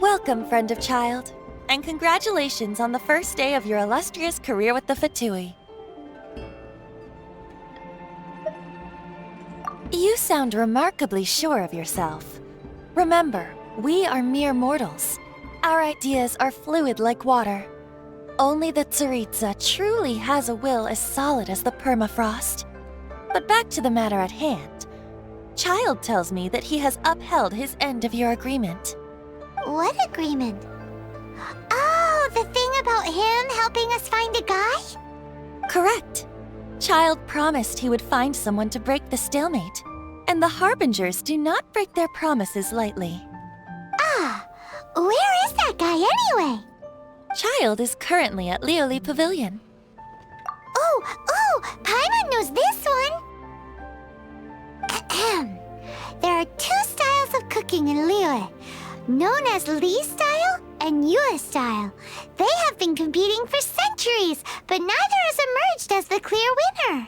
Welcome, friend of child, and congratulations on the first day of your illustrious career with the Fatui. You sound remarkably sure of yourself. Remember, we are mere mortals. Our ideas are fluid like water. Only the Tsaritsa truly has a will as solid as the permafrost. But back to the matter at hand. Child tells me that he has upheld his end of your agreement. What agreement? Oh, the thing about him helping us find a guy? Correct. Child promised he would find someone to break the stalemate. And the Harbingers do not break their promises lightly. Ah, where is that guy anyway? Child is currently at Lioli Pavilion. Oh, Paimon knows this one. Ahem. There are two styles of cooking in Lioli, known as Li style and Yue style. They have been competing for centuries, but neither has emerged as the clear winner.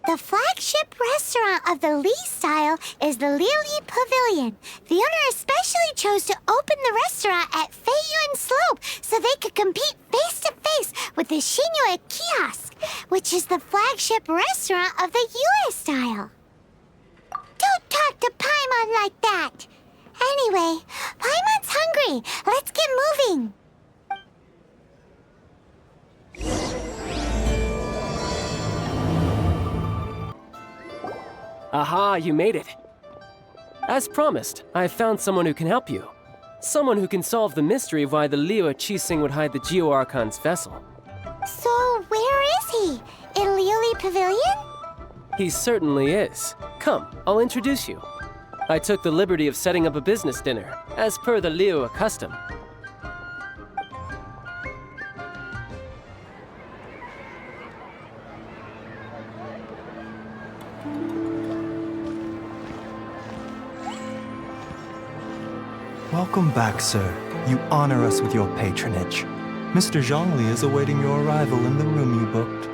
The flagship restaurant of the Li style is the Lioli Pavilion. The owner especially chose to open the restaurant at Feiyuan Slope so they could compete face-to-face with the Shinyue Kiosk, which is the flagship restaurant of the Yue style. Don't talk to Paimon like that! Anyway, Paimon's hungry. Let's get moving. Aha, you made it. As promised, I have found someone who can help you. Someone who can solve the mystery of why the Liu Qixing would hide the Geo Archon's vessel. So, where is he? In Lioli Pavilion? He certainly is. Come, I'll introduce you. I took the liberty of setting up a business dinner, as per the Liu custom. Welcome back, sir. You honor us with your patronage. Mr. Zhongli is awaiting your arrival in the room you booked.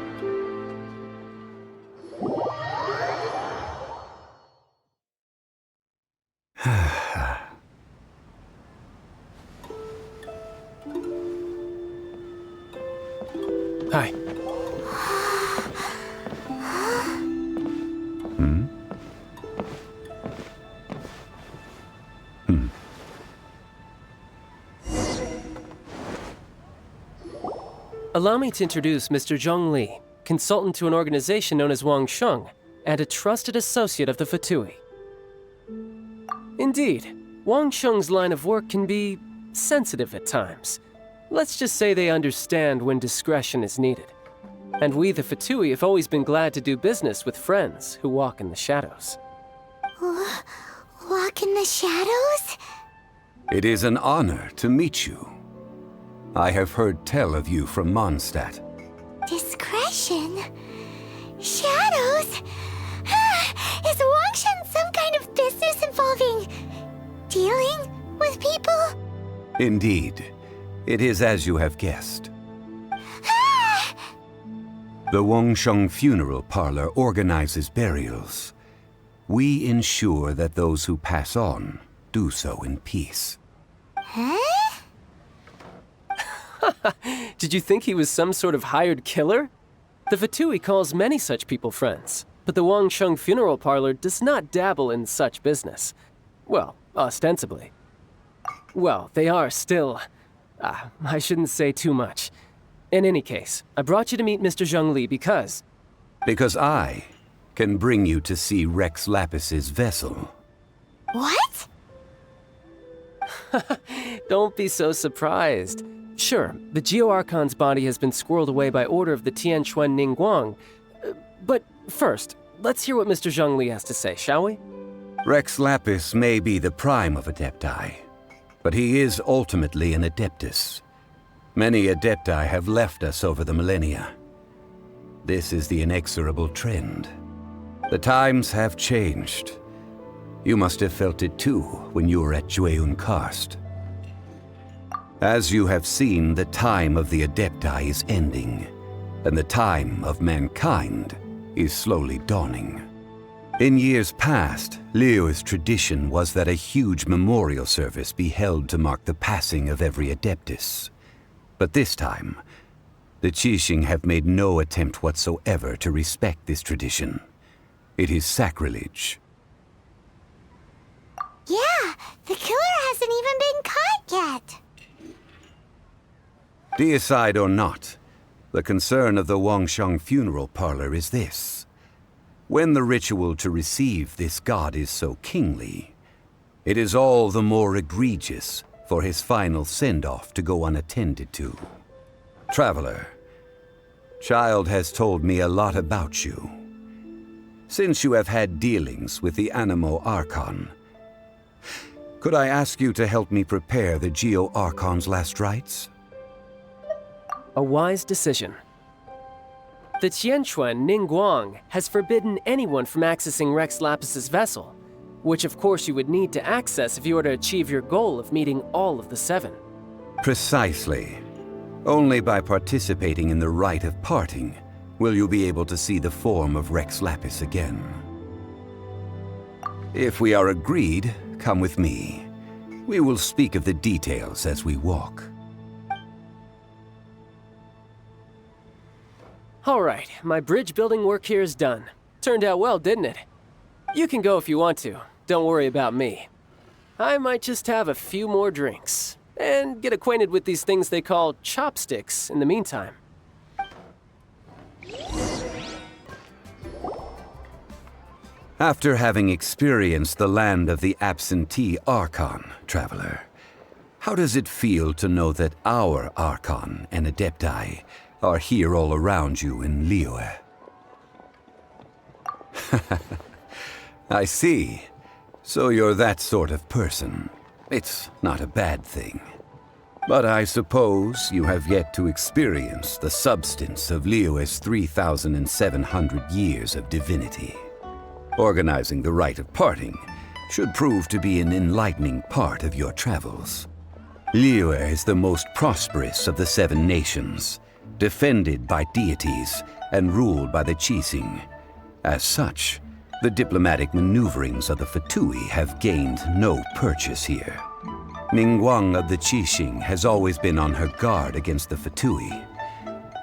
Hi. Allow me to introduce Mr. Zhong Li, consultant to an organization known as Wang Sheng, and a trusted associate of the Fatui. Indeed, Wang Sheng's line of work can be sensitive at times. Let's just say they understand when discretion is needed. And we, the Fatui, have always been glad to do business with friends who walk in the shadows. Walk in the shadows? It is an honor to meet you. I have heard tell of you from Mondstadt. Discretion? Shadows? Is Wang Shen some kind of business involving dealing with people? Indeed. It is as you have guessed. The Wangsheng Funeral Parlor organizes burials. We ensure that those who pass on do so in peace. Huh? Did you think he was some sort of hired killer? The Fatui calls many such people friends, but the Wangsheng Funeral Parlor does not dabble in such business. Well, ostensibly. Well, they are still... I shouldn't say too much. In any case, I brought you to meet Mr. Zhong Li because... Because I can bring you to see Rex Lapis's vessel. What? Don't be so surprised. Sure, the Geo Archon's body has been squirreled away by order of the Tianquan Ningguang. But first, let's hear what Mr. Zhong Li has to say, shall we? Rex Lapis may be the prime of Adepti, but he is ultimately an Adeptus. Many Adepti have left us over the millennia. This is the inexorable trend. The times have changed. You must have felt it too when you were at Jueyun Karst. As you have seen, the time of the Adepti is ending, and the time of mankind is slowly dawning. In years past, Liyue's tradition was that a huge memorial service be held to mark the passing of every Adeptus. But this time, the Qixing have made no attempt whatsoever to respect this tradition. It is sacrilege. Yeah, the killer hasn't even been caught yet. Deicide or not, the concern of the Wangsheng funeral parlor is this. When the ritual to receive this god is so kingly, it is all the more egregious for his final send-off to go unattended to. Traveler, Child has told me a lot about you. Since you have had dealings with the Animo Archon, could I ask you to help me prepare the Geo Archon's last rites? A wise decision. The Tianquan Ningguang has forbidden anyone from accessing Rex Lapis's vessel, which of course you would need to access if you were to achieve your goal of meeting all of the 7. Precisely. Only by participating in the rite of parting will you be able to see the form of Rex Lapis again. If we are agreed, come with me. We will speak of the details as we walk. All right, my bridge building work here is done. Turned out well, didn't it? You can go if you want to. Don't worry about me. I might just have a few more drinks and get acquainted with these things they call chopsticks in the meantime. After having experienced the land of the absentee Archon, Traveler, how does it feel to know that our Archon and Adepti are here all around you in Liyue? I see. So you're that sort of person. It's not a bad thing. But I suppose you have yet to experience the substance of Liyue's 3,700 years of divinity. Organizing the rite of parting should prove to be an enlightening part of your travels. Liyue is the most prosperous of the 7 nations, defended by deities and ruled by the Qixing. As such, the diplomatic maneuverings of the Fatui have gained no purchase here. Ningguang of the Qixing has always been on her guard against the Fatui.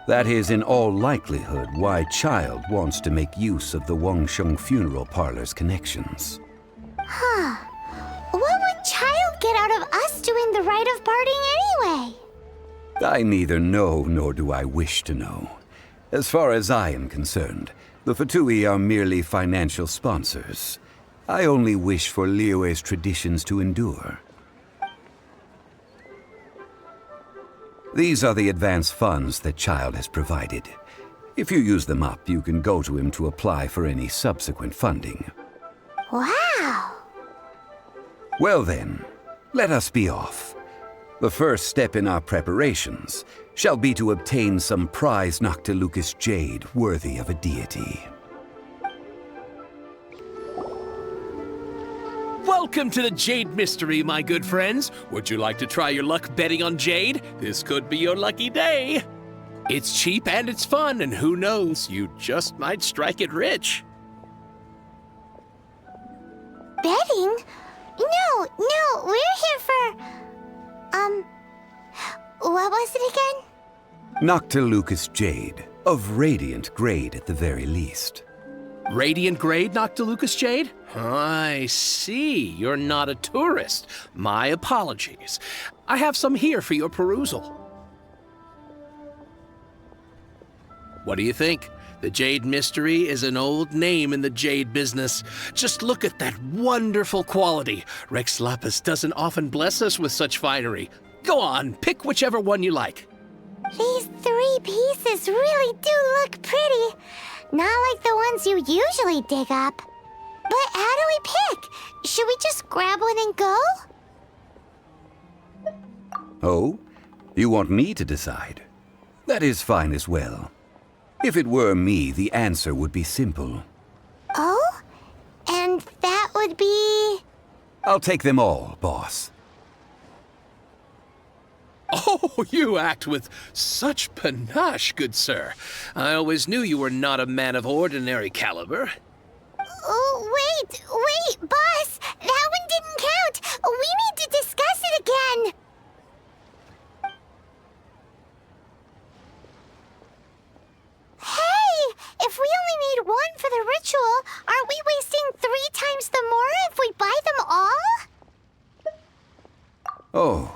That is in all likelihood why Child wants to make use of the Wangsheng funeral parlor's connections. Huh. What would Child get out of us doing the rite of parting anyway? I neither know nor do I wish to know. As far as I am concerned, the Fatui are merely financial sponsors. I only wish for Liyue's traditions to endure. These are the advance funds that Child has provided. If you use them up, you can go to him to apply for any subsequent funding. Wow! Well then, let us be off. The first step in our preparations shall be to obtain some prize Noctilucous jade worthy of a deity. Welcome to the Jade Mystery, my good friends. Would you like to try your luck betting on Jade? This could be your lucky day. It's cheap and it's fun, and who knows, you just might strike it rich. Betting? No, we're here for... what was it again? Noctilucous jade, of radiant grade at the very least. Radiant grade, Noctilucous jade? I see. You're not a tourist. My apologies. I have some here for your perusal. What do you think? The Jade Mystery is an old name in the jade business. Just look at that wonderful quality. Rex Lapis doesn't often bless us with such finery. Go on, pick whichever one you like. These 3 pieces really do look pretty. Not like the ones you usually dig up. But how do we pick? Should we just grab one and go? Oh? You want me to decide? That is fine as well. If it were me, the answer would be simple. Oh? And that would be... I'll take them all, boss. Oh, you act with such panache, good sir. I always knew you were not a man of ordinary caliber. Oh, wait, boss! That one didn't count! We need to discuss it again! Hey! If we only need one for the ritual, aren't we wasting 3 times the Mora if we buy them all? Oh,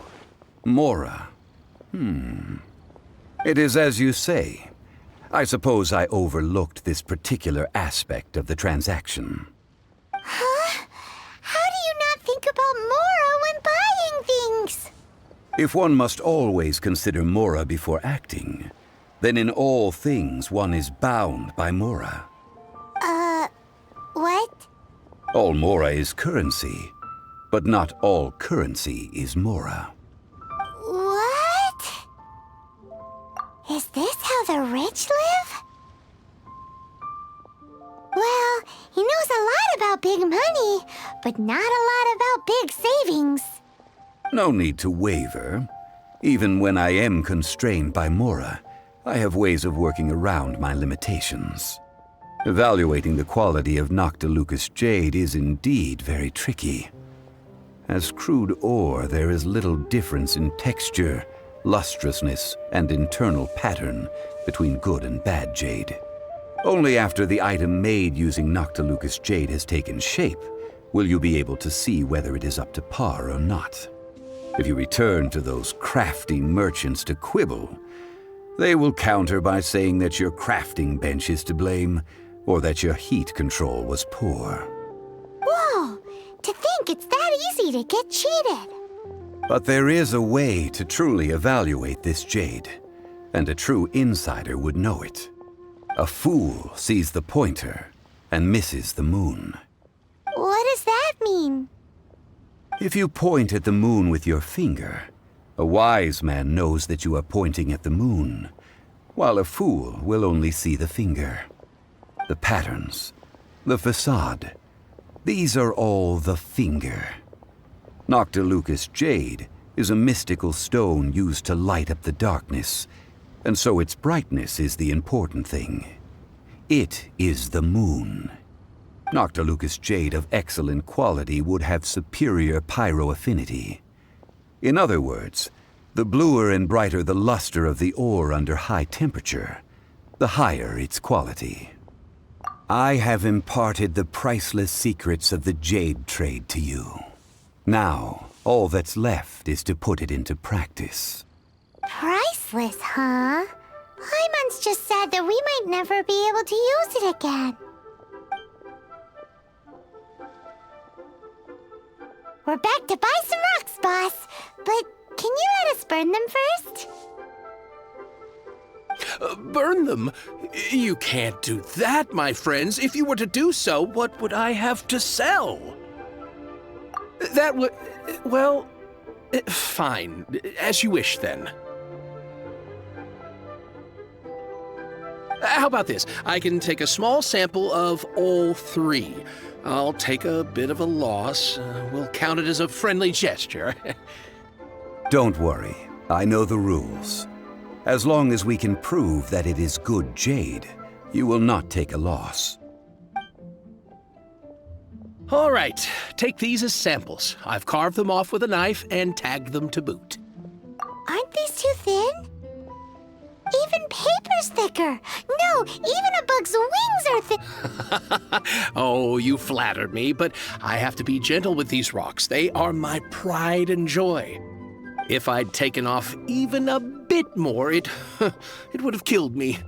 Mora. It is as you say. I suppose I overlooked this particular aspect of the transaction. Huh? How do you not think about Mora when buying things? If one must always consider Mora before acting, then in all things one is bound by Mora. What? All Mora is currency, but not all currency is Mora. What? Is this how the rich live? Well, he knows a lot about big money, but not a lot about big savings. No need to waver. Even when I am constrained by Mora, I have ways of working around my limitations. Evaluating the quality of Noctilucous jade is indeed very tricky. As crude ore, there is little difference in texture, lustrousness, and internal pattern between good and bad jade. Only after the item made using Noctilucous jade has taken shape will you be able to see whether it is up to par or not. If you return to those crafty merchants to quibble, they will counter by saying that your crafting bench is to blame, or that your heat control was poor. Whoa! To think it's that easy to get cheated. But there is a way to truly evaluate this jade, and a true insider would know it. A fool sees the pointer and misses the moon. What does that mean? If you point at the moon with your finger, a wise man knows that you are pointing at the moon, while a fool will only see the finger. The patterns, the facade, these are all the finger. Noctilucous jade is a mystical stone used to light up the darkness, and so its brightness is the important thing. It is the moon. Noctilucous jade of excellent quality would have superior pyro affinity. In other words, the bluer and brighter the luster of the ore under high temperature, the higher its quality. I have imparted the priceless secrets of the jade trade to you. Now, all that's left is to put it into practice. Priceless, huh? Hyman's just said that we might never be able to use it again. We're back to buy some rocks, boss. But can you let us burn them first? Burn them? You can't do that, my friends. If you were to do so, what would I have to sell? That would... well... fine. As you wish, then. How about this? I can take a small sample of all 3. I'll take a bit of a loss. We'll count it as a friendly gesture. Don't worry. I know the rules. As long as we can prove that it is good jade, you will not take a loss. All right. Take these as samples. I've carved them off with a knife and tagged them to boot. Aren't these too thin? Even paper's thicker. No, even a bug's wings are thick. Oh, you flatter me, but I have to be gentle with these rocks. They are my pride and joy. If I'd taken off even a bit more, it would have killed me.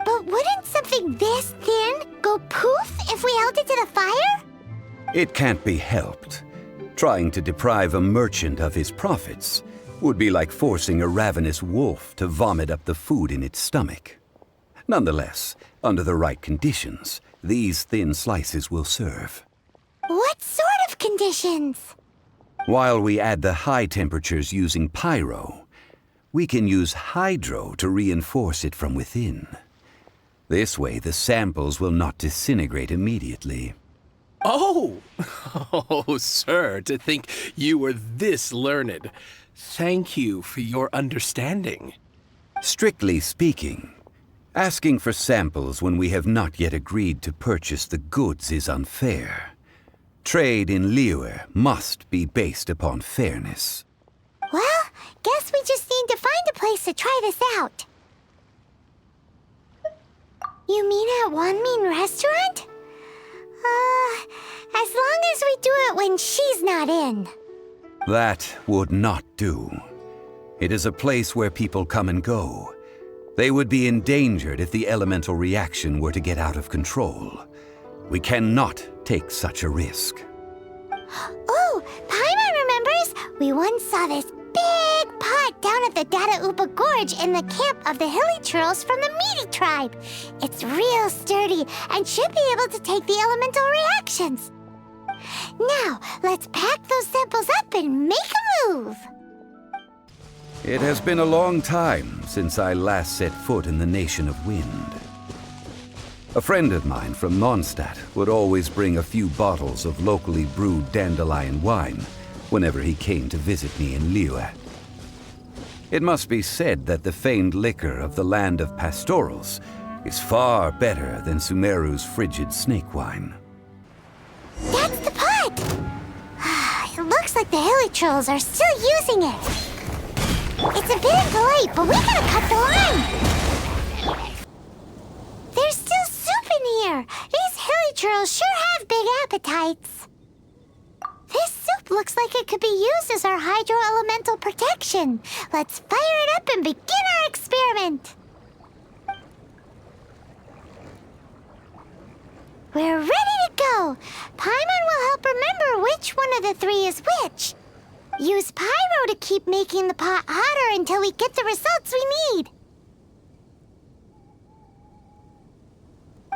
But wouldn't something this thin go poof if we held it to the fire? It can't be helped. Trying to deprive a merchant of his profits would be like forcing a ravenous wolf to vomit up the food in its stomach. Nonetheless, under the right conditions, these thin slices will serve. What sort of conditions? While we add the high temperatures using pyro, we can use hydro to reinforce it from within. This way, the samples will not disintegrate immediately. Oh! Oh, sir, to think you were this learned. Thank you for your understanding. Strictly speaking, Asking for samples when we have not yet agreed to purchase the goods is unfair. Trade in Liyue must be based upon fairness. Well, guess we just need to find a place to try this out. You mean at Wanmin Restaurant? As long as we do it when she's not in. That would not do. It is a place where people come and go. They would be endangered if the elemental reaction were to get out of control. We cannot take such a risk. Oh, Paimon remembers! We once saw this big pot down at the Dada Upa Gorge in the camp of the hilly churls from the Meaty tribe. It's real sturdy and should be able to take the elemental reactions. Now, let's pack those samples up and make a move! It has been a long time since I last set foot in the Nation of Wind. A friend of mine from Mondstadt would always bring a few bottles of locally brewed dandelion wine whenever he came to visit me in Liyue. It must be said that the famed liquor of the land of pastorals is far better than Sumeru's frigid snake wine. That's the pot! It looks like the hilly trolls are still using it. It's a bit impolite, but we gotta cut the line! There's still soup in here! These hilly trolls sure have big appetites! This soup looks like it could be used as our hydro-elemental protection. Let's fire it up and begin our experiment! We're ready to go! Paimon will help remember which one of the three is which. Use pyro to keep making the pot hotter until we get the results we need.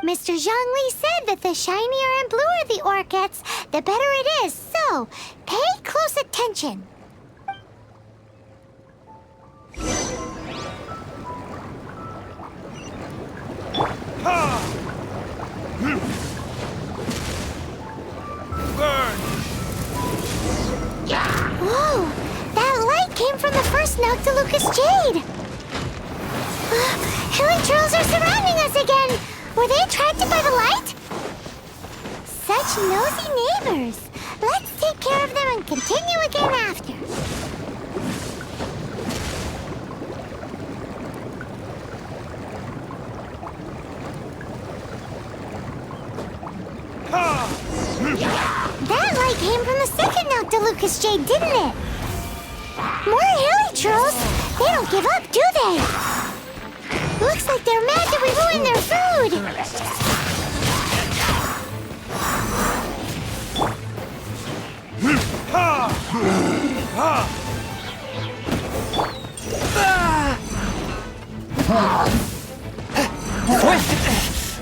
Mr. Zhongli said that the shinier and bluer the ore gets, the better it is, so pay close attention. Whoa! That light came from the first Noctilucous Jade! Hilly trolls are surrounding us again! Were they attracted by the light? Such nosy neighbors! Let's take care of them and continue again after. That light came from the second Noctilucous Jade, didn't it? More hilly trolls! They don't give up, do they? Looks like they're mad that we ruined their food!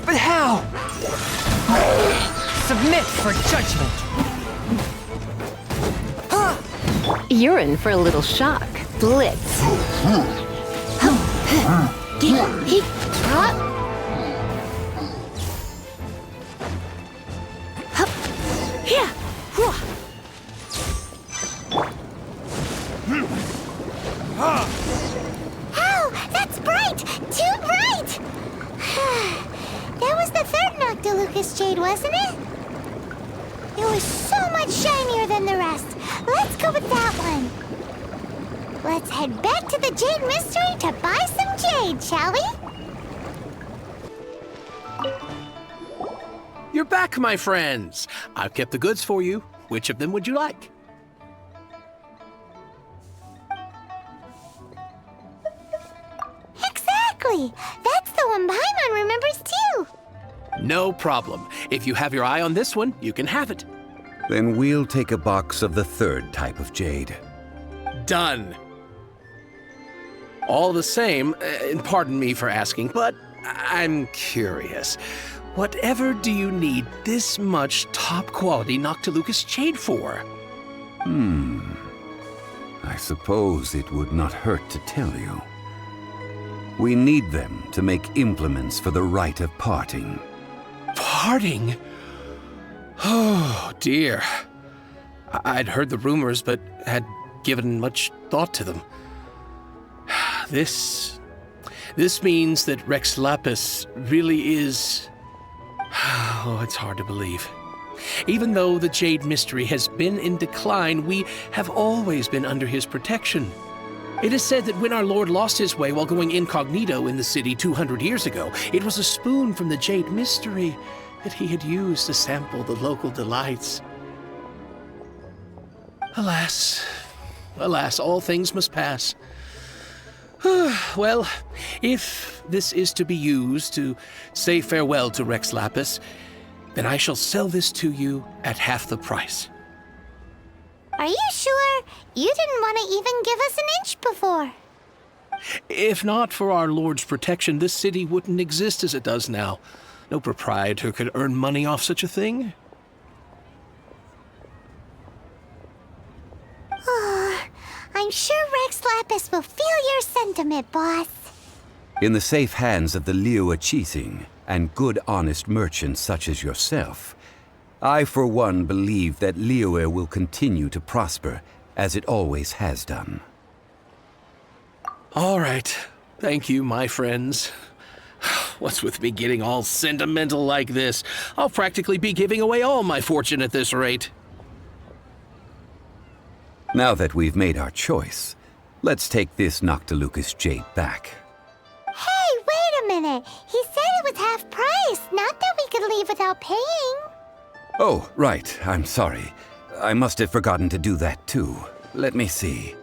But how? Submit for judgment. You're in for a little shock. Blitz. Ow! That's bright! Too bright! That was the third Noctilucous Jade, wasn't it? It was so much shinier than the rest. Let's go with that one. Let's head back to the Jade Mystery to buy some jade, shall we? You're back, my friends. I've kept the goods for you. Which of them would you like? Exactly! That's the one Paimon remembers too! No problem. If you have your eye on this one, you can have it. Then we'll take a box of the third type of jade. Done. All the same, and pardon me for asking, but I'm curious. Whatever do you need this much top-quality Noctilucous Jade for? I suppose it would not hurt to tell you. We need them to make implements for the rite of parting. Parting? Oh, dear. I'd heard the rumors, but had given much thought to them. This This means that Rex Lapis really is... Oh, it's hard to believe. Even though the Jade Mystery has been in decline, we have always been under his protection. It is said that when our Lord lost his way while going incognito in the city 200 years ago, it was a spoon from the Jade Mystery that he had used to sample the local delights. Alas, alas, all things must pass. Well, if this is to be used to say farewell to Rex Lapis, then I shall sell this to you at half the price. Are you sure? You didn't want to even give us an inch before. If not for our Lord's protection, this city wouldn't exist as it does now. No proprietor could earn money off such a thing. I'm sure Rex Lapis will feel your sentiment, boss. In the safe hands of the Liyue Qixing and good honest merchants such as yourself, I for one believe that Liyue will continue to prosper as it always has done. All right. Thank you, my friends. What's with me getting all sentimental like this? I'll practically be giving away all my fortune at this rate. Now that we've made our choice, let's take this Noctilucous jade back. Hey, wait a minute. He said it was half price, not that we could leave without paying. Oh, right. I'm sorry. I must have forgotten to do that too. Let me see.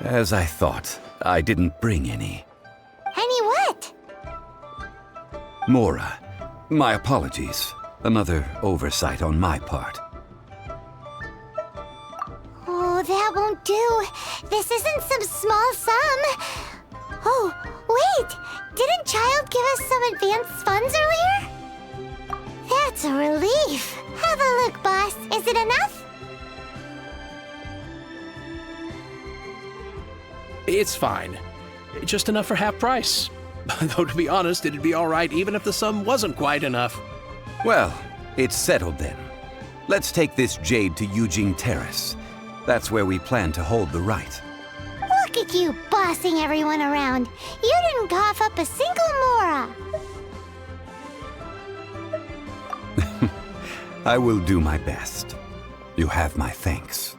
As I thought, I didn't bring any. Any what? Mora, my apologies. Another oversight on my part. Oh, that won't do. This isn't some small sum. Oh, wait! Didn't Child give us some advanced funds earlier? That's a relief. Have a look, boss. Is it enough? It's fine. Just enough for half price. Though, to be honest, it'd be all right even if the sum wasn't quite enough. Well, it's settled then. Let's take this jade to Yujing Terrace. That's where we plan to hold the rite. Look at you bossing everyone around. You didn't cough up a single Mora. I will do my best. You have my thanks.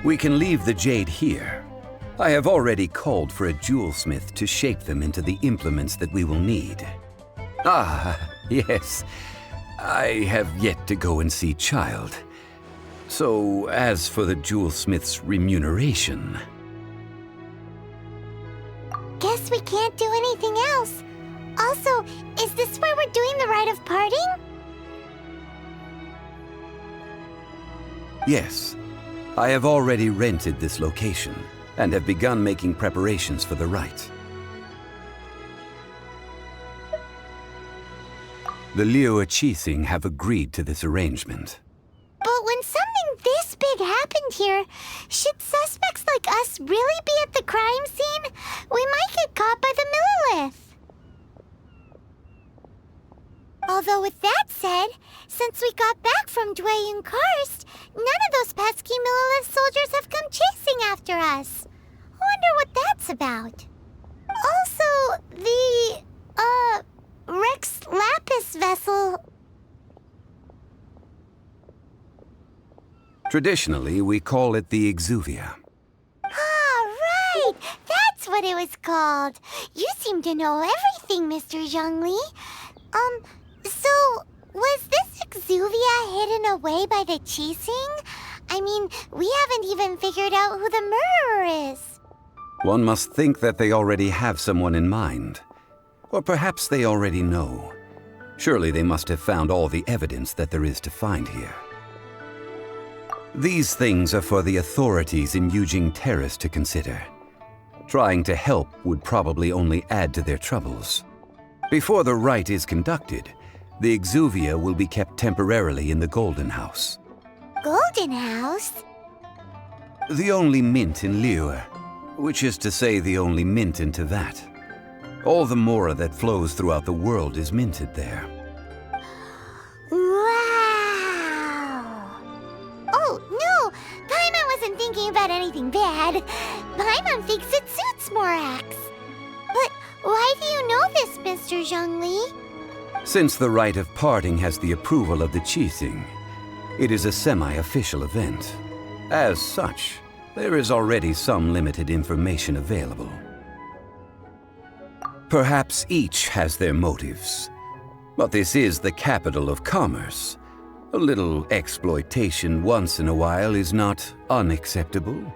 We can leave the jade here. I have already called for a jewelsmith to shape them into the implements that we will need. Ah, yes. I have yet to go and see Child. So, as for the jewelsmith's remuneration... Guess we can't do anything else. Also, is this where we're doing the rite of parting? Yes. I have already rented this location and have begun making preparations for the rite. The Liyue Qixing have agreed to this arrangement. But when something this big happened here, should suspects like us really be at the crime scene? We might get caught by the Millilith. Although with that said, since we got back from Dwayne Karst, none of those pesky Millilith soldiers have come chasing after us. I wonder what that's about. Also, the, Rex Lapis vessel... Traditionally, we call it the Exuvia. Ah, right! That's what it was called. You seem to know everything, Mr. Zhongli. So, was this Exuvia hidden away by the Qixing? I mean, we haven't even figured out who the murderer is. One must think that they already have someone in mind. Or perhaps they already know. Surely they must have found all the evidence that there is to find here. These things are for the authorities in Yujing Terrace to consider. Trying to help would probably only add to their troubles. Before the rite is conducted, the Exuvia will be kept temporarily in the Golden House. Golden House? The only mint in Liyue, which is to say the only mint in Tevat. All the Mora that flows throughout the world is minted there. Wow! me about anything bad. My mom thinks it suits Morax. But why do you know this, Mr. Zhongli? Since the rite of parting has the approval of the Qixing, it is a semi-official event. As such, there is already some limited information available. Perhaps each has their motives, but this is the capital of commerce. A little exploitation once in a while is not unacceptable.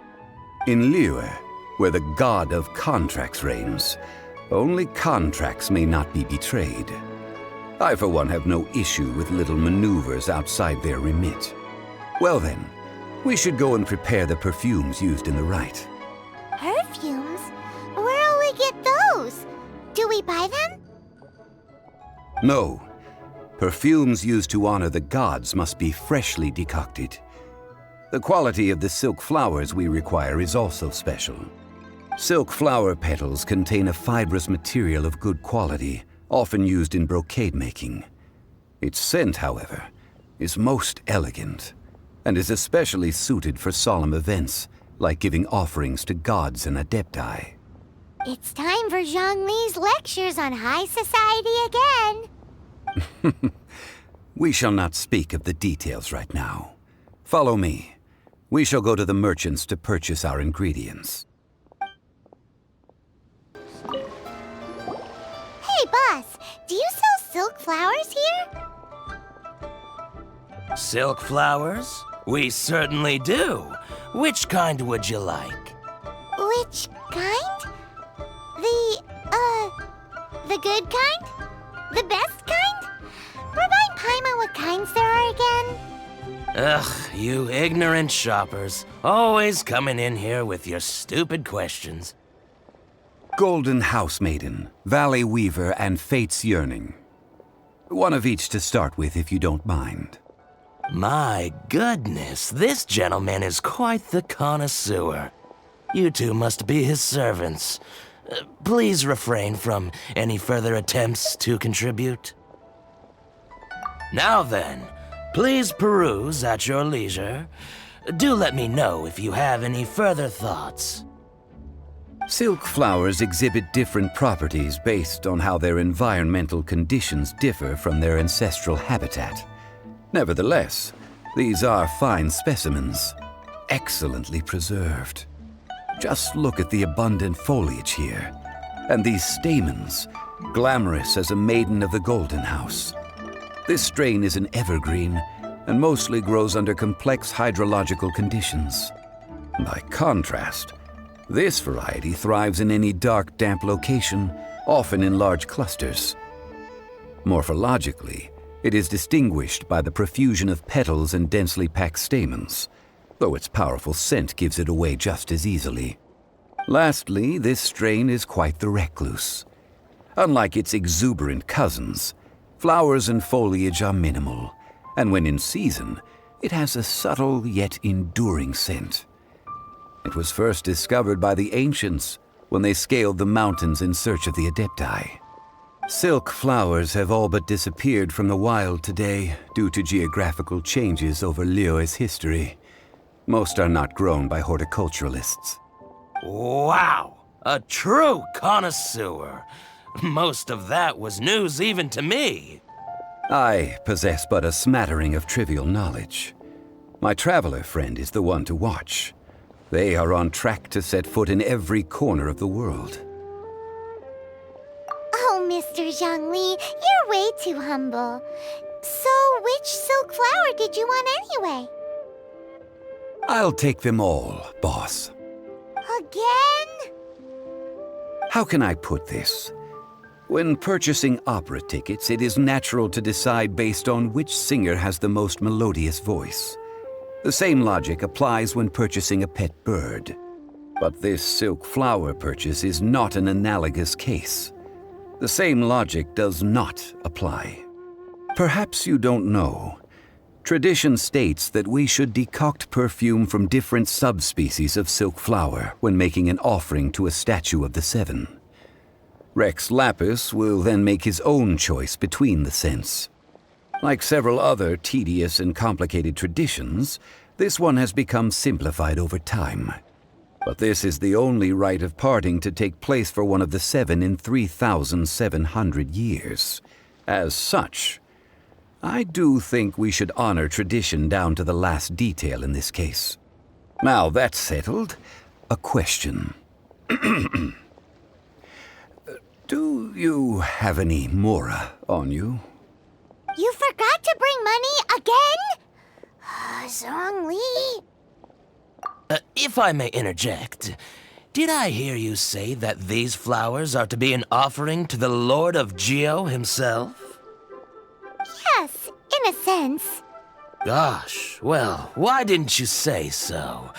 In Liyue, where the god of contracts reigns, only contracts may not be betrayed. I, for one, have no issue with little maneuvers outside their remit. Well then, we should go and prepare the perfumes used in the rite. Perfumes? Where'll we get those? Do we buy them? No. Perfumes used to honor the gods must be freshly decocted. The quality of the silk flowers we require is also special. Silk flower petals contain a fibrous material of good quality, often used in brocade making. Its scent, however, is most elegant, and is especially suited for solemn events, like giving offerings to gods and adepti. It's time for Zhongli's lectures on high society again. We shall not speak of the details right now. Follow me. We shall go to the merchants to purchase our ingredients. Hey, boss, do you sell silk flowers here? Silk flowers? We certainly do. Which kind would you like? Which kind? The good kind? The best kind? Remind Paimon what kinds there are again. Ugh, you ignorant shoppers. Always coming in here with your stupid questions. Golden House Maiden, Valley Weaver, and Fate's Yearning. One of each to start with, if you don't mind. My goodness, this gentleman is quite the connoisseur. You two must be his servants. Please refrain from any further attempts to contribute. Now then, please peruse at your leisure. Do let me know if you have any further thoughts. Silk flowers exhibit different properties based on how their environmental conditions differ from their ancestral habitat. Nevertheless, these are fine specimens, excellently preserved. Just look at the abundant foliage here, and these stamens, glamorous as a maiden of the Golden House. This strain is an evergreen, and mostly grows under complex hydrological conditions. By contrast, this variety thrives in any dark, damp location, often in large clusters. Morphologically, it is distinguished by the profusion of petals and densely packed stamens, though its powerful scent gives it away just as easily. Lastly, this strain is quite the recluse. Unlike its exuberant cousins, flowers and foliage are minimal, and when in season, it has a subtle yet enduring scent. It was first discovered by the ancients when they scaled the mountains in search of the adepti. Silk flowers have all but disappeared from the wild today due to geographical changes over Liyue's history. Most are not grown by horticulturalists. Wow! A true connoisseur. Most of that was news even to me. I possess but a smattering of trivial knowledge. My traveler friend is the one to watch. They are on track to set foot in every corner of the world. Oh, Mr. Zhongli, you're way too humble. So, which silk flower did you want anyway? I'll take them all, boss. Again? How can I put this? When purchasing opera tickets, it is natural to decide based on which singer has the most melodious voice. The same logic applies when purchasing a pet bird. But this silk flower purchase is not an analogous case. The same logic does not apply. Perhaps you don't know. Tradition states that we should decoct perfume from different subspecies of silk flower when making an offering to a statue of the Seven. Rex Lapis will then make his own choice between the scents. Like several other tedious and complicated traditions, This one has become simplified over time. But this is the only rite of parting to take place for one of the 7 in 3,700 years. As such, I do think we should honor tradition down to the last detail in this case. Now that's settled, a question. Do you have any mora on you? You forgot to bring money again? Zhongli. If I may interject, did I hear you say that these flowers are to be an offering to the Lord of Geo himself? Yes, in a sense. Gosh, well, why didn't you say so?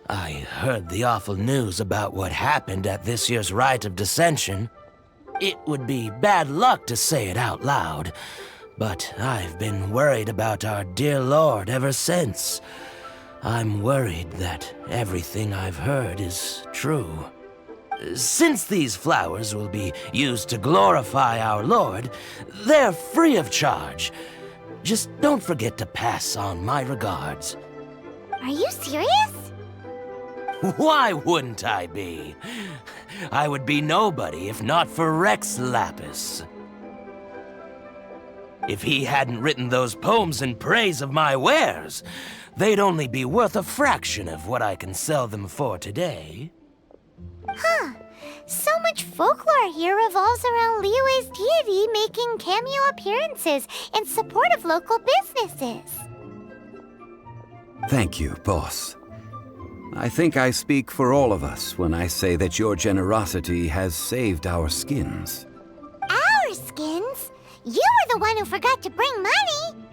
I heard the awful news about what happened at this year's Rite of Dissension. It would be bad luck to say it out loud, but I've been worried about our dear Lord ever since. I'm worried that everything I've heard is true. Since these flowers will be used to glorify our Lord, they're free of charge. Just don't forget to pass on my regards. Are you serious? Why wouldn't I be? I would be nobody if not for Rex Lapis. If he hadn't written those poems in praise of my wares, they'd only be worth a fraction of what I can sell them for today. Huh. So much folklore here revolves around Liyue's deity making cameo appearances in support of local businesses. Thank you, boss. I think I speak for all of us when I say that your generosity has saved our skins. Our skins? You were the one who forgot to bring money.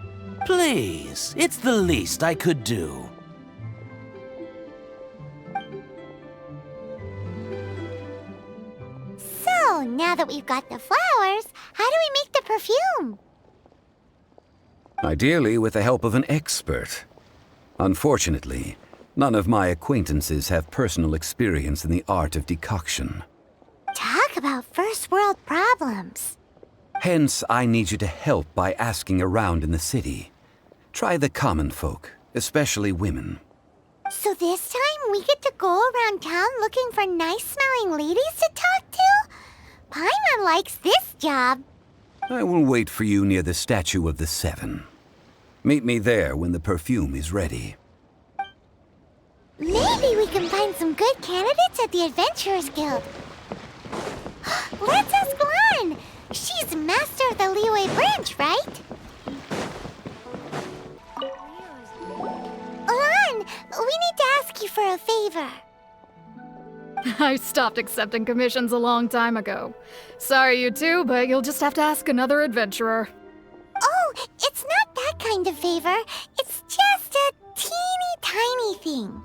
Please, it's the least I could do. So, now that we've got the flowers, how do we make the perfume? Ideally with the help of an expert. Unfortunately, none of my acquaintances have personal experience in the art of decoction. Talk about first world problems. Hence, I need you to help by asking around in the city. Try the common folk, especially women. So this time we get to go around town looking for nice-smelling ladies to talk to? Paimon likes this job. I will wait for you near the statue of the 7. Meet me there when the perfume is ready. Maybe we can find some good candidates at the Adventurers Guild. Let's ask Lan. She's master of the Liyue branch, right? Lan, we need to ask you for a favor. I stopped accepting commissions a long time ago. Sorry, you two, but you'll just have to ask another adventurer. Oh, it's not that kind of favor. It's just a teeny tiny thing.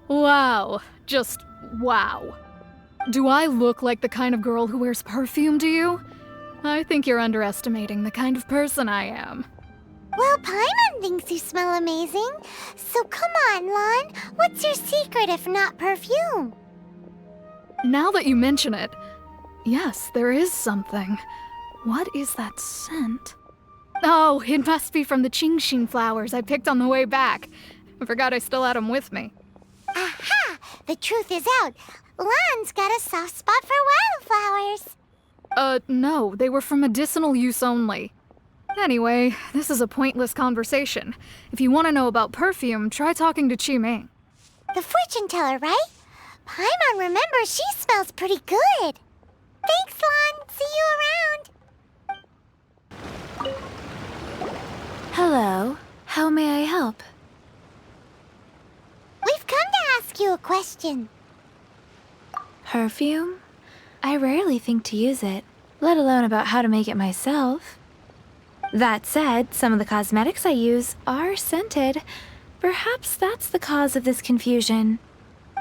Wow. Just wow. Do I look like the kind of girl who wears perfume to you? I think you're underestimating the kind of person I am. Well, Paimon thinks you smell amazing. So come on, Lan. What's your secret if not perfume? Now that you mention it, yes, there is something. What is that scent? Oh, it must be from the Genshin flowers I picked on the way back. I forgot I still had them with me. Aha! The truth is out. Lan's got a soft spot for wildflowers. No, they were for medicinal use only. Anyway, this is a pointless conversation. If you want to know about perfume, try talking to Qiming. The fortune teller, right? Paimon remembers she smells pretty good. Thanks, Lan. See you around. Hello. How may I help? We've come to ask you a question. Perfume? I rarely think to use it, let alone about how to make it myself. That said, some of the cosmetics I use are scented. Perhaps that's the cause of this confusion.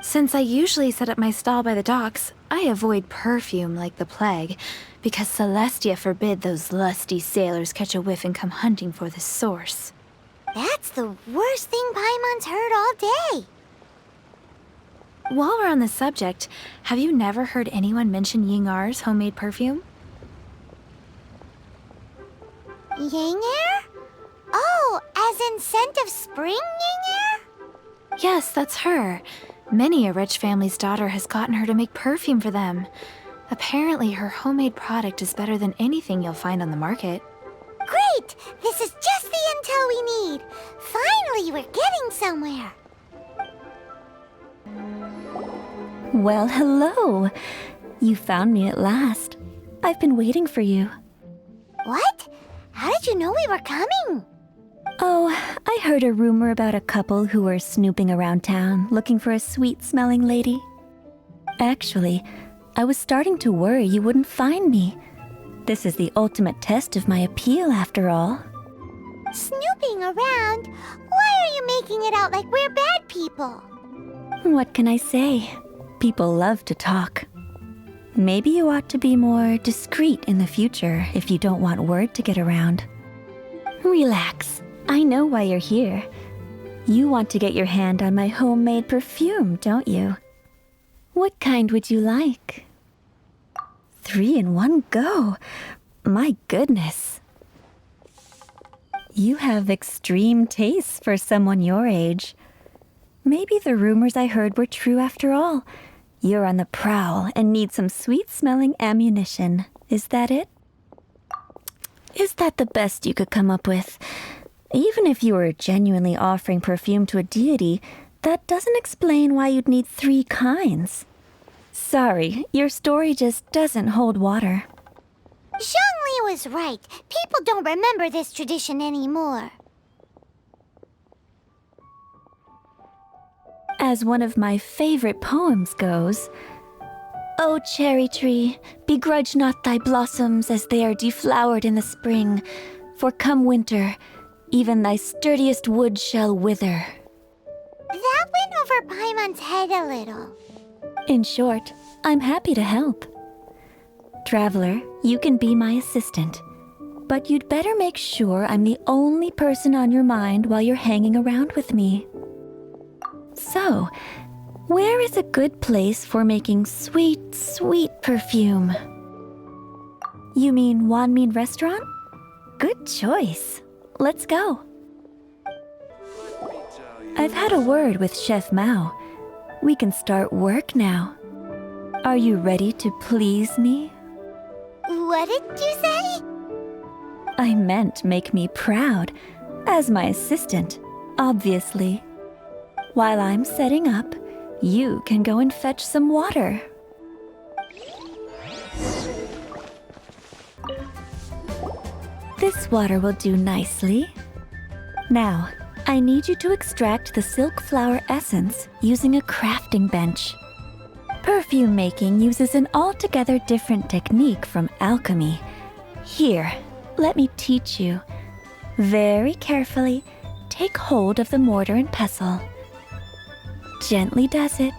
Since I usually set up my stall by the docks, I avoid perfume like the plague, because Celestia forbid those lusty sailors catch a whiff and come hunting for the source. That's the worst thing Paimon's heard all day. While we're on the subject, have you never heard anyone mention Yingar's homemade perfume? Yang Air? Oh, as in scent of spring, Yin? Yes, that's her. Many a rich family's daughter has gotten her to make perfume for them. Apparently, her homemade product is better than anything you'll find on the market. Great! This is just the intel we need. Finally, we're getting somewhere. Well, hello. You found me at last. I've been waiting for you. What? How did you know we were coming? Oh, I heard a rumor about a couple who were snooping around town looking for a sweet-smelling lady. Actually, I was starting to worry you wouldn't find me. This is the ultimate test of my appeal, after all. Snooping around? Why are you making it out like we're bad people? What can I say? People love to talk. Maybe you ought to be more discreet in the future if you don't want word to get around. Relax. I know why you're here. You want to get your hand on my homemade perfume, don't you? What kind would you like? 3 in one go. My goodness. You have extreme tastes for someone your age. Maybe the rumors I heard were true after all. You're on the prowl and need some sweet-smelling ammunition. Is that it? Is that the best you could come up with? Even if you were genuinely offering perfume to a deity, that doesn't explain why you'd need 3 kinds. Sorry, your story just doesn't hold water. Zhongli was right. People don't remember this tradition anymore. As one of my favorite poems goes, "O cherry tree, begrudge not thy blossoms as they are deflowered in the spring, for come winter, even thy sturdiest wood shall wither." That went over Paimon's head a little. In short, I'm happy to help. Traveler, you can be my assistant, but you'd better make sure I'm the only person on your mind while you're hanging around with me. So, where is a good place for making sweet, sweet perfume? You mean Wanmin Restaurant? Good choice. Let's go. I've had a word with Chef Mao. We can start work now. Are you ready to please me? What did you say? I meant make me proud. As my assistant, obviously. While I'm setting up, you can go and fetch some water. This water will do nicely. Now, I need you to extract the silk flower essence using a crafting bench. Perfume making uses an altogether different technique from alchemy. Here, let me teach you. Very carefully, take hold of the mortar and pestle. Gently does it.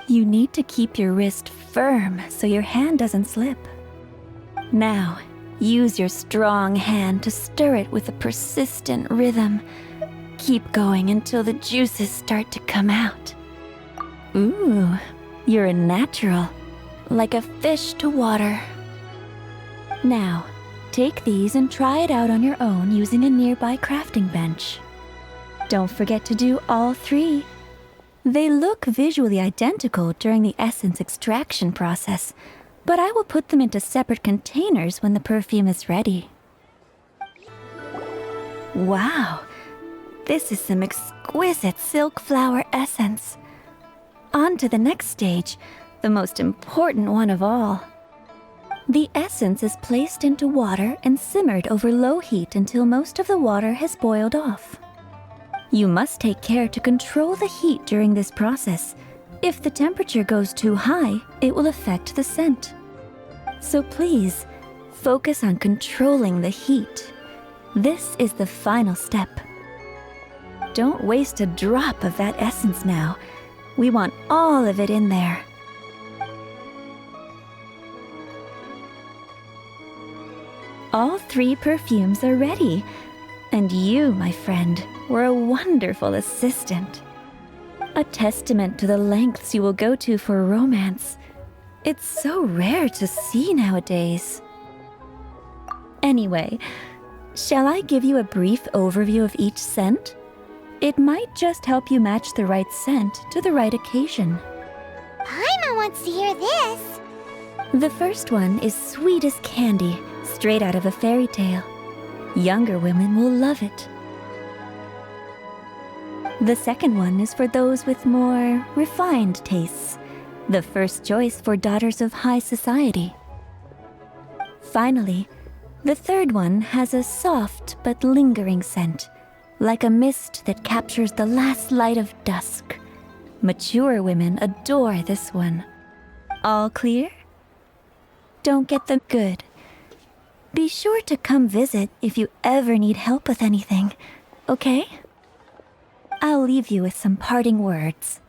You need to keep your wrist firm so your hand doesn't slip. Now, use your strong hand to stir it with a persistent rhythm. Keep going until the juices start to come out. Ooh, you're a natural, like a fish to water. Now, take these and try it out on your own using a nearby crafting bench. Don't forget to do all 3. They look visually identical during the essence extraction process, but I will put them into separate containers when the perfume is ready. Wow, this is some exquisite silk flower essence. On to the next stage, the most important one of all. The essence is placed into water and simmered over low heat until most of the water has boiled off. You must take care to control the heat during this process. If the temperature goes too high, it will affect the scent. So please, focus on controlling the heat. This is the final step. Don't waste a drop of that essence now. We want all of it in there. All 3 perfumes are ready. And you, my friend, were a wonderful assistant. A testament to the lengths you will go to for romance. It's so rare to see nowadays. Anyway, Shall I give you a brief overview of each scent? It might just help you match the right scent to the right occasion. Paimon wants to hear this. The first one is sweet as candy, straight out of a fairy tale. Younger women will love it. The second one is for those with more refined tastes. The first choice for daughters of high society. Finally, the third one has a soft but lingering scent, like a mist that captures the last light of dusk. Mature women adore this one. All clear? Don't get them good. Be sure to come visit if you ever need help with anything, okay? I'll leave you with some parting words.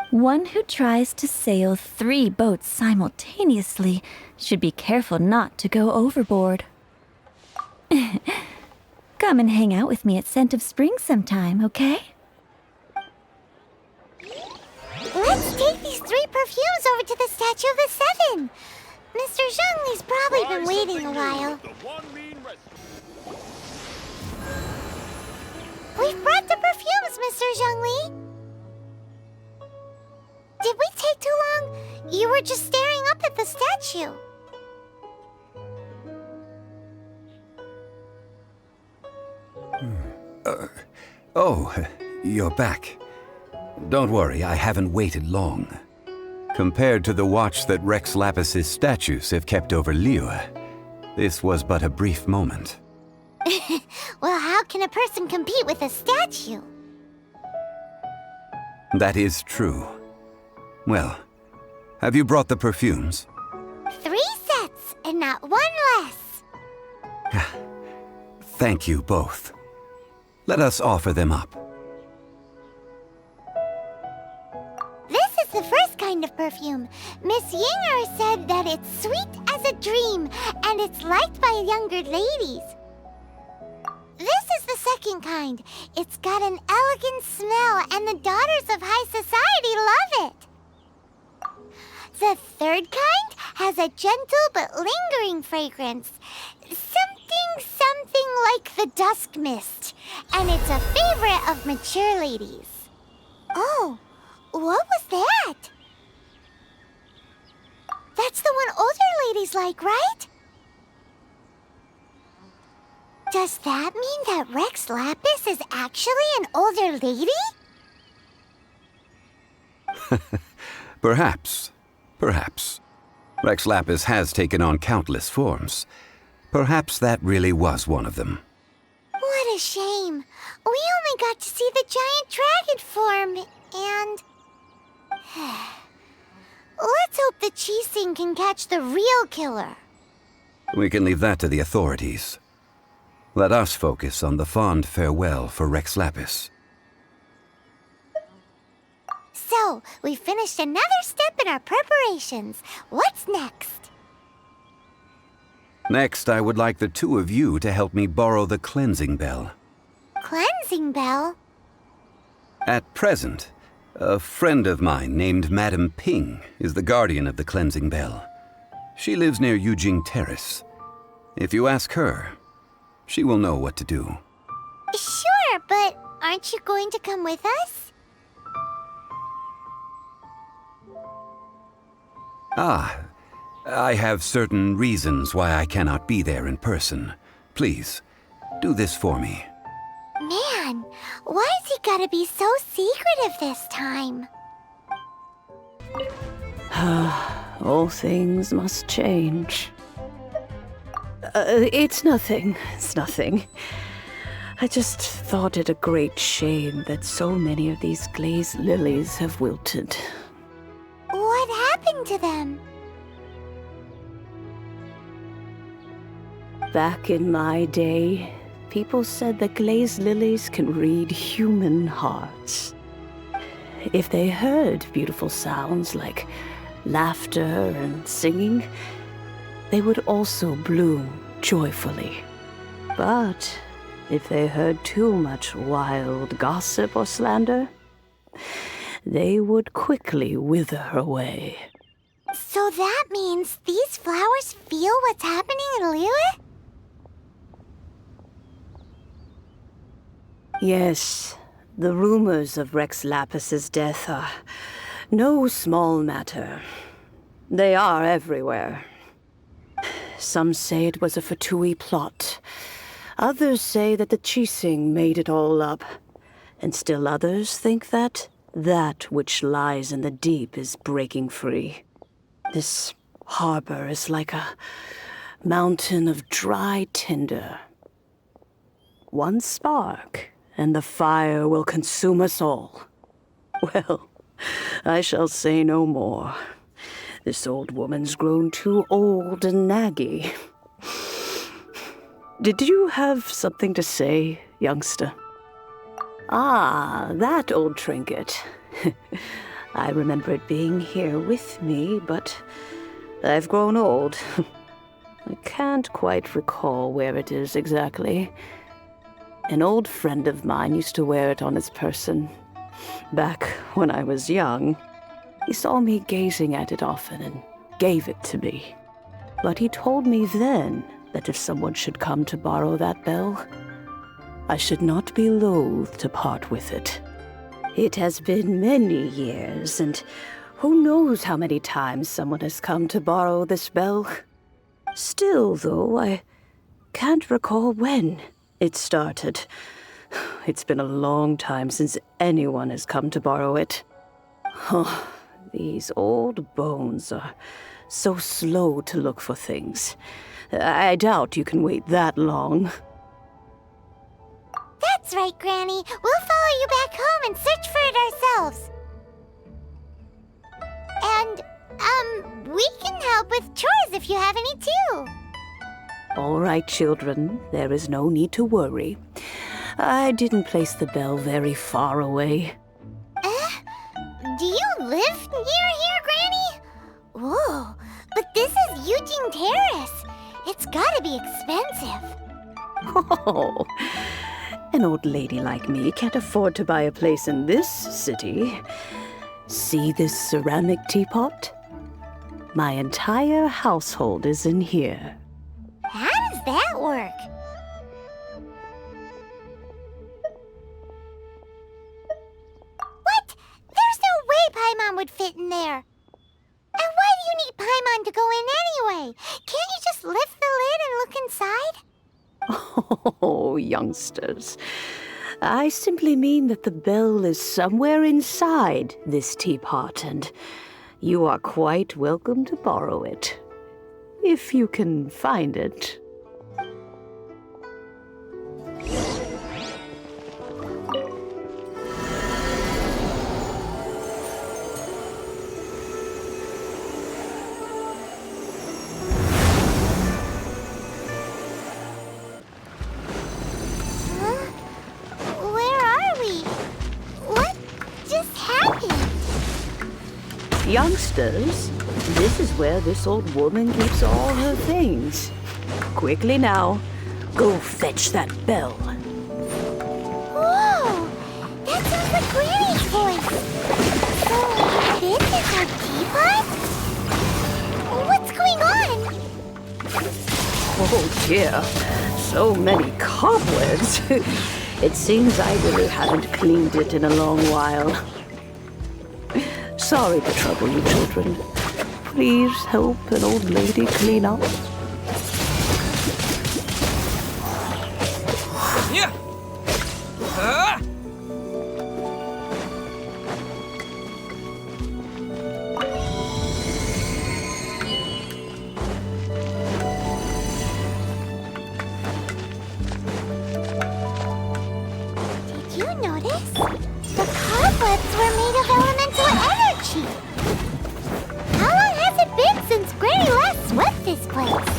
One who tries to sail 3 boats simultaneously should be careful not to go overboard. Come and hang out with me at Scent of Spring sometime, okay? Let's take these 3 perfumes over to the Statue of the Seven. Mr. Zhongli's probably been waiting a while. We've brought the perfumes, Mr. Zhongli. Did we take too long? You were just staring up at the statue. Oh, you're back. Don't worry, I haven't waited long. Compared to the watch that Rex Lapis's statues have kept over Liyue, this was but a brief moment. Well, how can a person compete with a statue? That is true. Well, have you brought the perfumes? 3 sets, and not 1 less. Thank you both. Let us offer them up. This is the first kind of perfume. Miss Yinger said that it's sweet as a dream, and it's liked by younger ladies. This is the second kind. It's got an elegant smell, and the daughters of high society love it. The third kind has a gentle but lingering fragrance. Something like the dusk mist. And it's a favorite of mature ladies. Oh, what was that? That's the one older ladies like, right? Does that mean that Rex Lapis is actually an older lady? Perhaps. Perhaps. Rex Lapis has taken on countless forms. Perhaps that really was one of them. What a shame. We only got to see the giant dragon form, and... Let's hope the Qixing can catch the real killer. We can leave that to the authorities. Let us focus on the fond farewell for Rex Lapis. So, we finished another step in our preparations. What's next? Next, I would like the 2 of you to help me borrow the cleansing bell. Cleansing bell? At present, a friend of mine named Madame Ping is the guardian of the cleansing bell. She lives near Yujing Terrace. If you ask her, she will know what to do. Sure, but aren't you going to come with us? Ah, I have certain reasons why I cannot be there in person. Please, do this for me. Man, why's he gotta be so secretive this time? All things must change. It's nothing. It's nothing. I just thought it a great shame that so many of these glazed lilies have wilted. What happened to them? Back in my day, people said that glazed lilies can read human hearts. If they heard beautiful sounds like laughter and singing, they would also bloom joyfully. But if they heard too much wild gossip or slander, they would quickly wither away. So that means these flowers feel what's happening in Liyue? Yes, the rumors of Rex Lapis's death are no small matter. They are everywhere. Some say it was a Fatui plot. Others say that the Chising made it all up. And still others think that which lies in the deep is breaking free. This harbor is like a mountain of dry tinder. One spark, and the fire will consume us all. Well, I shall say no more. This old woman's grown too old and naggy. Did you have something to say, youngster? Ah, that old trinket. I remember it being here with me, but I've grown old. I can't quite recall where it is exactly. An old friend of mine used to wear it on his person. Back when I was young, he saw me gazing at it often and gave it to me. But he told me then that if someone should come to borrow that bell, I should not be loath to part with it. It has been many years, and who knows how many times someone has come to borrow this bell. Still, though, I can't recall when it started. It's been a long time since anyone has come to borrow it. Oh, these old bones are so slow to look for things. I doubt you can wait that long. That's right, Granny. We'll follow you back home and search for it ourselves. And, we can help with chores if you have any too. All right, children. There is no need to worry. I didn't place the bell very far away. Do you live near here, Granny? Whoa, but this is Eugene Terrace. It's gotta be expensive. Oh, an old lady like me can't afford to buy a place in this city. See this ceramic teapot? My entire household is in here. How does that work? What? There's no way Paimon would fit in there. And why do you need Paimon to go in anyway? Can't you just lift the lid and look inside? Oh, youngsters. I simply mean that the bell is somewhere inside this teapot, and you are quite welcome to borrow it. If you can find it. Youngsters, this is where this old woman keeps all her things. Quickly now, go fetch that bell. Whoa! That sounds like Granny's voice. So, this is her teapot? What's going on? Oh dear, so many cobwebs. It seems I really haven't cleaned it in a long while. Sorry to trouble you, children. Please help an old lady clean up. Yeah. Did you notice? The cobwebs were made of elemental energy. How long has it been since Granny last swept this place?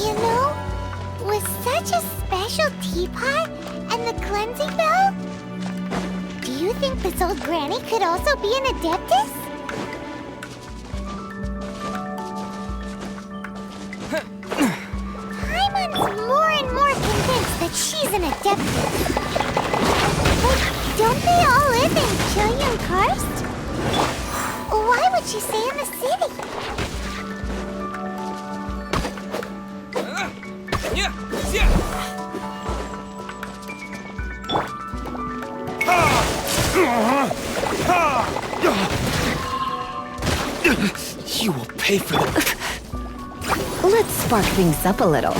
You know, with such a special teapot and the cleansing bell, do you think this old granny could also be an Adeptus? Paimon's more and more convinced that she's an Adeptus. But don't they all live in Chilean Karst? Why would she stay in the city? You will pay for that. Let's spark things up a little.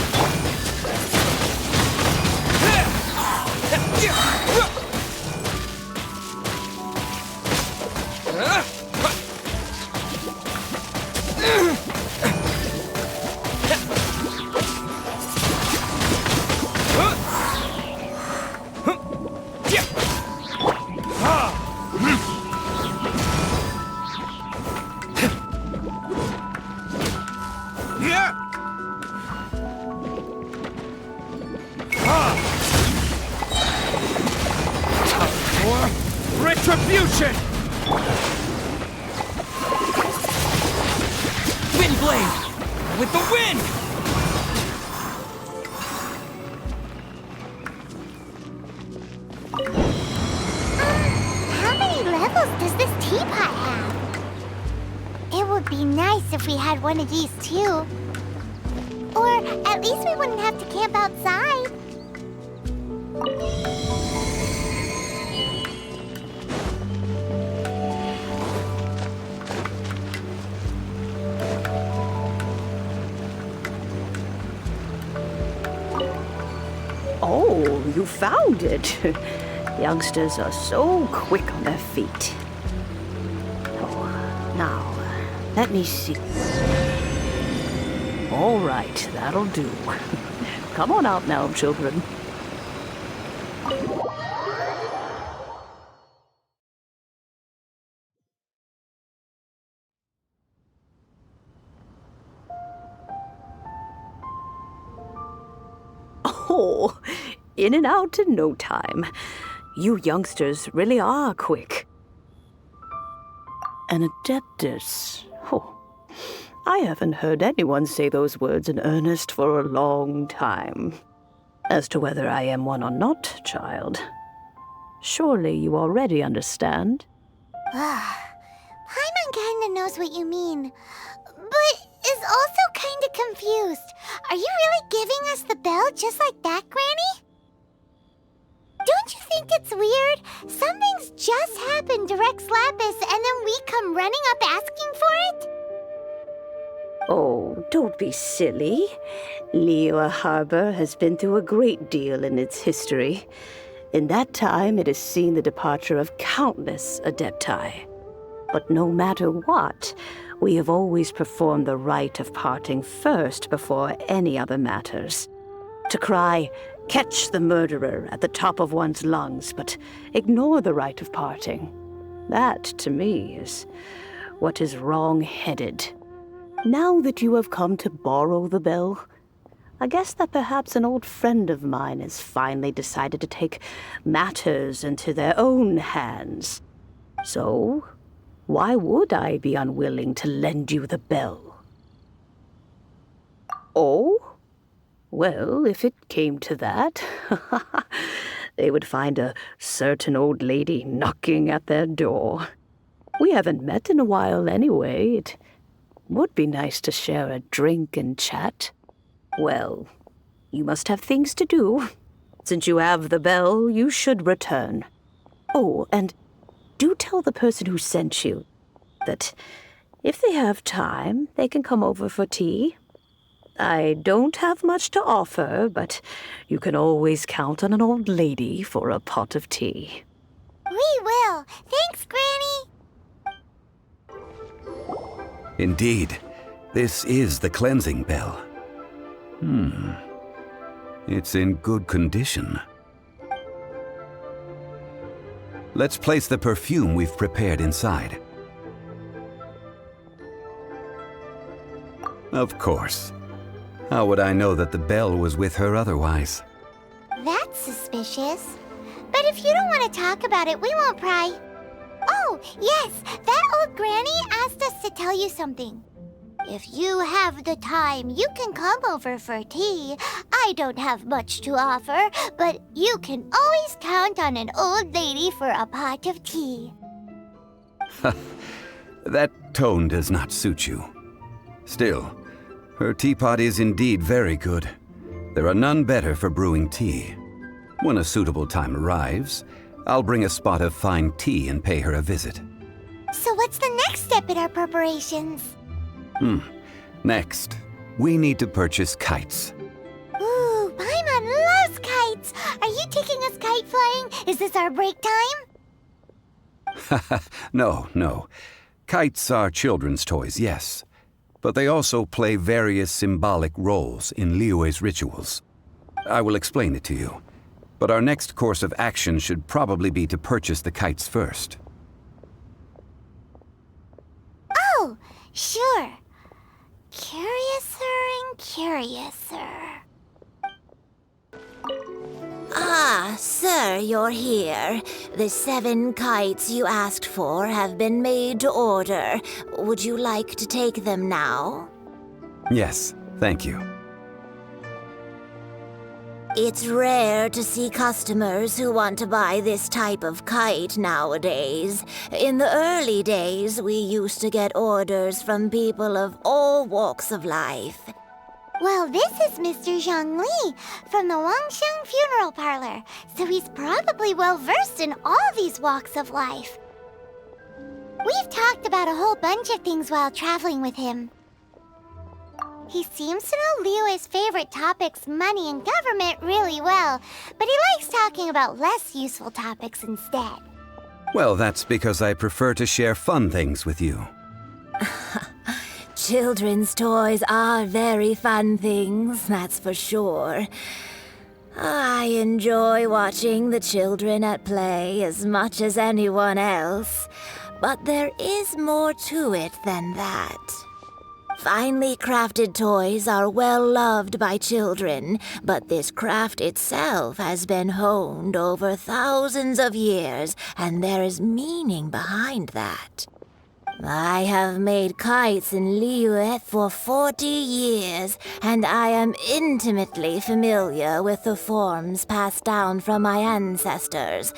Retribution! Windblade! With the wind! How many levels does this teapot have? It would be nice if we had one of these too. Or at least we wouldn't have to camp outside. Oh, you found it. Youngsters are so quick on their feet. Oh, now, let me see. All right, that'll do. Come on out now, children. Oh, in and out in no time. You youngsters really are quick. An Adeptus. Oh, I haven't heard anyone say those words in earnest for a long time. As to whether I am one or not, child, surely you already understand. Paimon kinda knows what you mean, but is also kinda confused. Are you really giving us the bell just like that, Granny? Don't you think it's weird? Something's just happened to Rex Lapis and then we come running up asking for it? Oh, don't be silly. Liyue Harbor has been through a great deal in its history. In that time, it has seen the departure of countless Adepti. But no matter what, we have always performed the rite of parting first before any other matters. To cry, "Catch the murderer," at the top of one's lungs, but ignore the rite of parting. That, to me, is what is wrong-headed. Now that you have come to borrow the bell, I guess that perhaps an old friend of mine has finally decided to take matters into their own hands. So, why would I be unwilling to lend you the bell? Oh? Well, if it came to that, they would find a certain old lady knocking at their door. We haven't met in a while anyway. It would be nice to share a drink and chat. Well, you must have things to do. Since you have the bell, you should return. Oh, and do tell the person who sent you that if they have time, they can come over for tea. I don't have much to offer, but you can always count on an old lady for a pot of tea. We will. Thanks, Granny. Indeed, this is the cleansing bell. It's in good condition. Let's place the perfume we've prepared inside. Of course. How would I know that the bell was with her otherwise? That's suspicious. But if you don't want to talk about it, we won't pry. Oh, yes, that old granny asked us to tell you something. If you have the time, you can come over for tea. I don't have much to offer, but you can always count on an old lady for a pot of tea. That tone does not suit you. Still, her teapot is indeed very good. There are none better for brewing tea. When a suitable time arrives, I'll bring a spot of fine tea and pay her a visit. So what's the next step in our preparations? Next, we need to purchase kites. Ooh, Paimon loves kites! Are you taking us kite flying? Is this our break time? No. Kites are children's toys, yes. But they also play various symbolic roles in Liyue's rituals. I will explain it to you. But our next course of action should probably be to purchase the kites first. Oh, sure. Curiouser and curiouser. Ah, sir, you're here. The 7 kites you asked for have been made to order. Would you like to take them now? Yes, thank you. It's rare to see customers who want to buy this type of kite nowadays. In the early days, we used to get orders from people of all walks of life. Well, this is Mr. Zhongli from the Wangsheng Funeral Parlor, so he's probably well-versed in all these walks of life. We've talked about a whole bunch of things while traveling with him. He seems to know Liyue's favorite topics, money and government, really well, but he likes talking about less useful topics instead. Well, that's because I prefer to share fun things with you. Children's toys are very fun things, that's for sure. I enjoy watching the children at play as much as anyone else, but there is more to it than that. Finely crafted toys are well loved by children, but this craft itself has been honed over thousands of years, and there is meaning behind that. I have made kites in Liyue for 40 years, and I am intimately familiar with the forms passed down from my ancestors.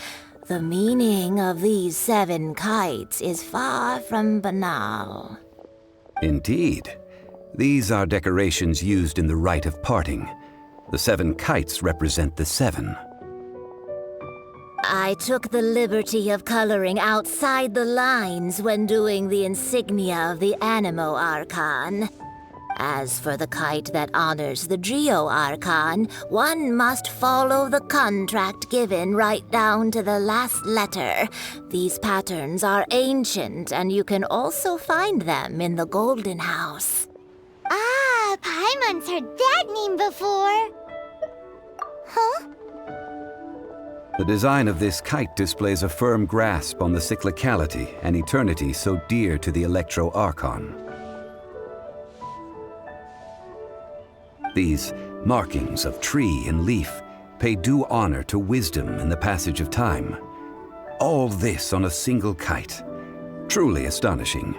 The meaning of these 7 kites is far from banal. Indeed. These are decorations used in the rite of parting. The 7 kites represent the 7. I took the liberty of coloring outside the lines when doing the insignia of the Animo Archon. As for the kite that honors the Geo Archon, one must follow the contract given right down to the last letter. These patterns are ancient, and you can also find them in the Golden House. Ah, Paimon's heard that name before. Huh? The design of this kite displays a firm grasp on the cyclicality and eternity so dear to the Electro Archon. These markings of tree and leaf pay due honor to wisdom and the passage of time. All this on a single kite. Truly astonishing.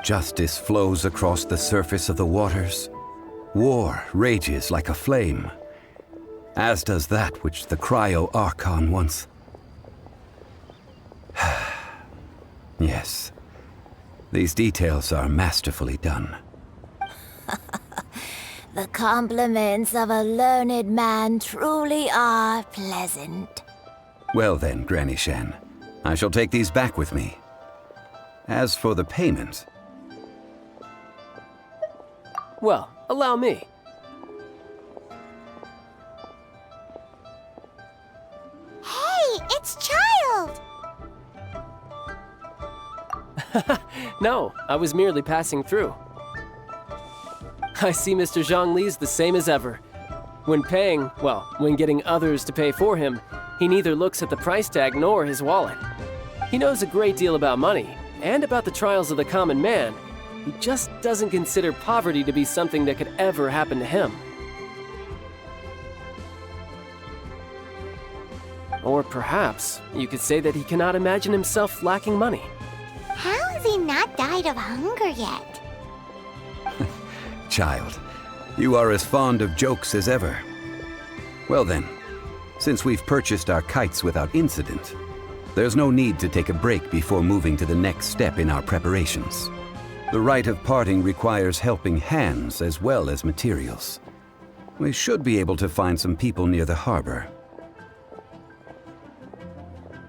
Justice flows across the surface of the waters. War rages like a flame. As does that which the Cryo Archon once... Yes. These details are masterfully done. The compliments of a learned man truly are pleasant. Well then, Granny Shan, I shall take these back with me. As for the payment... Well, allow me. Hey, it's Child! No, I was merely passing through. I see Mr. Zhongli's the same as ever. When paying, well, when getting others to pay for him, he neither looks at the price tag nor his wallet. He knows a great deal about money, and about the trials of the common man. He just doesn't consider poverty to be something that could ever happen to him. Or perhaps you could say that he cannot imagine himself lacking money. How has he not died of hunger yet? Child, you are as fond of jokes as ever. Well then, since we've purchased our kites without incident, there's no need to take a break before moving to the next step in our preparations. The rite of parting requires helping hands as well as materials. We should be able to find some people near the harbor.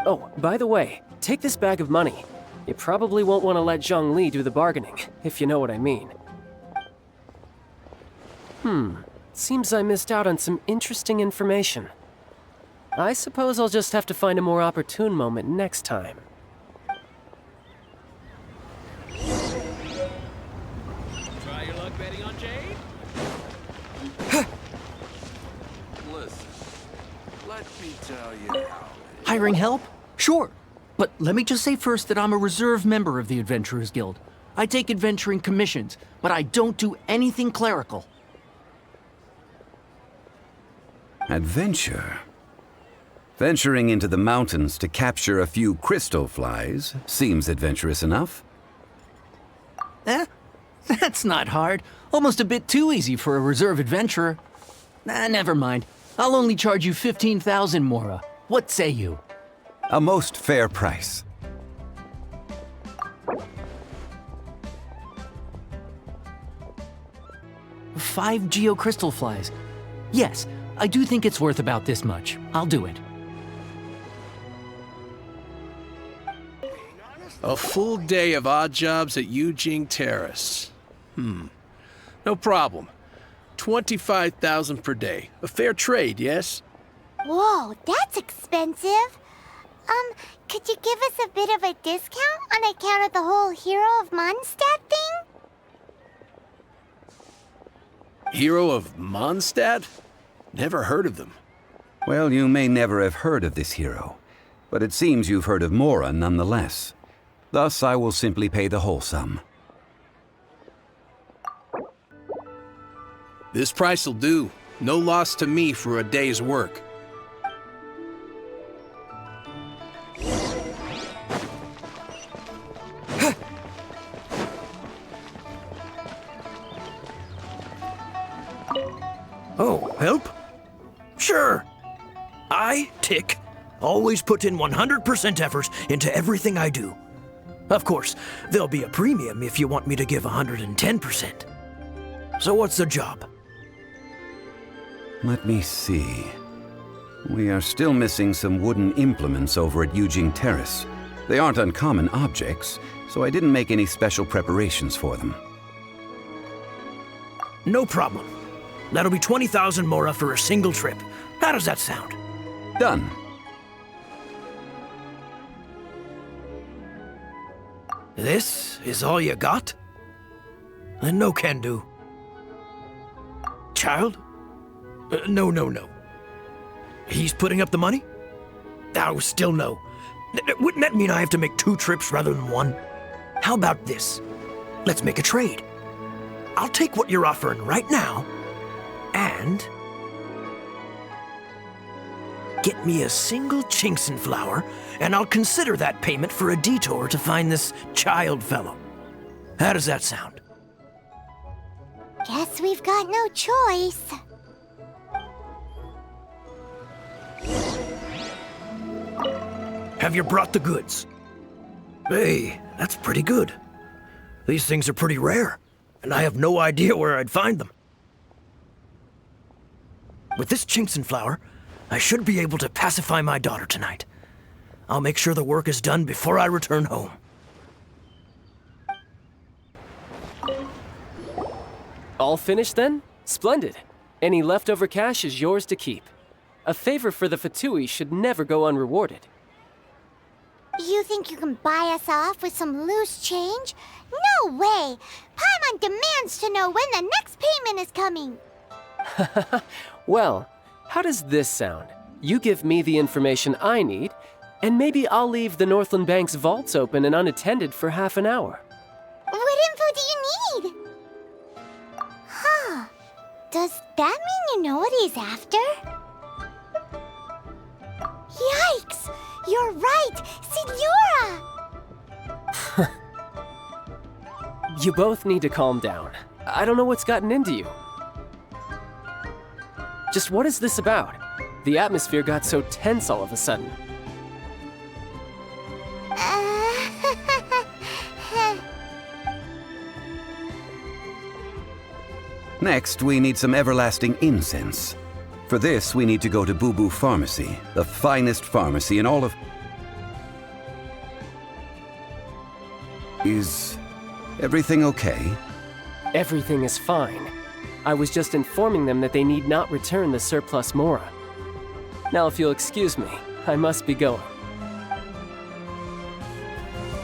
Oh, by the way, take this bag of money. You probably won't want to let Zhongli do the bargaining, if you know what I mean. Seems I missed out on some interesting information. I suppose I'll just have to find a more opportune moment next time. Try your luck betting on Jade? Listen, let me tell you how. Hiring help? Sure. But let me just say first that I'm a reserve member of the Adventurers Guild. I take adventuring commissions, but I don't do anything clerical. Adventure? Venturing into the mountains to capture a few crystal flies seems adventurous enough. That's not hard. Almost a bit too easy for a reserve adventurer. Never mind. I'll only charge you 15,000 Mora. What say you? A most fair price. Five geocrystal flies. Yes, I do think it's worth about this much. I'll do it. A full day of odd jobs at Yujing Terrace. No problem. 25,000 per day. A fair trade, yes? Whoa, that's expensive. Could you give us a bit of a discount on account of the whole Hero of Mondstadt thing? Hero of Mondstadt? Never heard of them. Well, you may never have heard of this hero, but it seems you've heard of Mora nonetheless. Thus, I will simply pay the whole sum. This price'll do. No loss to me for a day's work. Oh, help? Sure. I, Tick, always put in 100% effort into everything I do. Of course, there'll be a premium if you want me to give 110%. So what's the job? Let me see. We are still missing some wooden implements over at Yujing Terrace. They aren't uncommon objects, so I didn't make any special preparations for them. No problem. That'll be 20,000 Mora for a single trip. How does that sound? Done. This is all you got? Then no can do. Child? No. He's putting up the money? Oh, still no. Wouldn't that mean I have to make 2 trips rather than 1? How about this? Let's make a trade. I'll take what you're offering right now, and get me a single Chinkson flower, and I'll consider that payment for a detour to find this child fellow. How does that sound? Guess we've got no choice. Have you brought the goods? Hey, that's pretty good. These things are pretty rare, and I have no idea where I'd find them. With this Chinkson flower, I should be able to pacify my daughter tonight. I'll make sure the work is done before I return home. All finished then? Splendid. Any leftover cash is yours to keep. A favor for the Fatui should never go unrewarded. You think you can buy us off with some loose change? No way! Paimon demands to know when the next payment is coming. Well, how does this sound? You give me the information I need, and maybe I'll leave the Northland Bank's vaults open and unattended for half an hour. What info do you need? Huh. Does that mean you know what he's after? Right! Signora! You both need to calm down. I don't know what's gotten into you. Just what is this about? The atmosphere got so tense all of a sudden. Next, we need some everlasting incense. For this, we need to go to Boo Boo Pharmacy, the finest pharmacy in all of... Is everything okay? Everything is fine. I was just informing them that they need not return the surplus Mora. Now, if you'll excuse me, I must be going.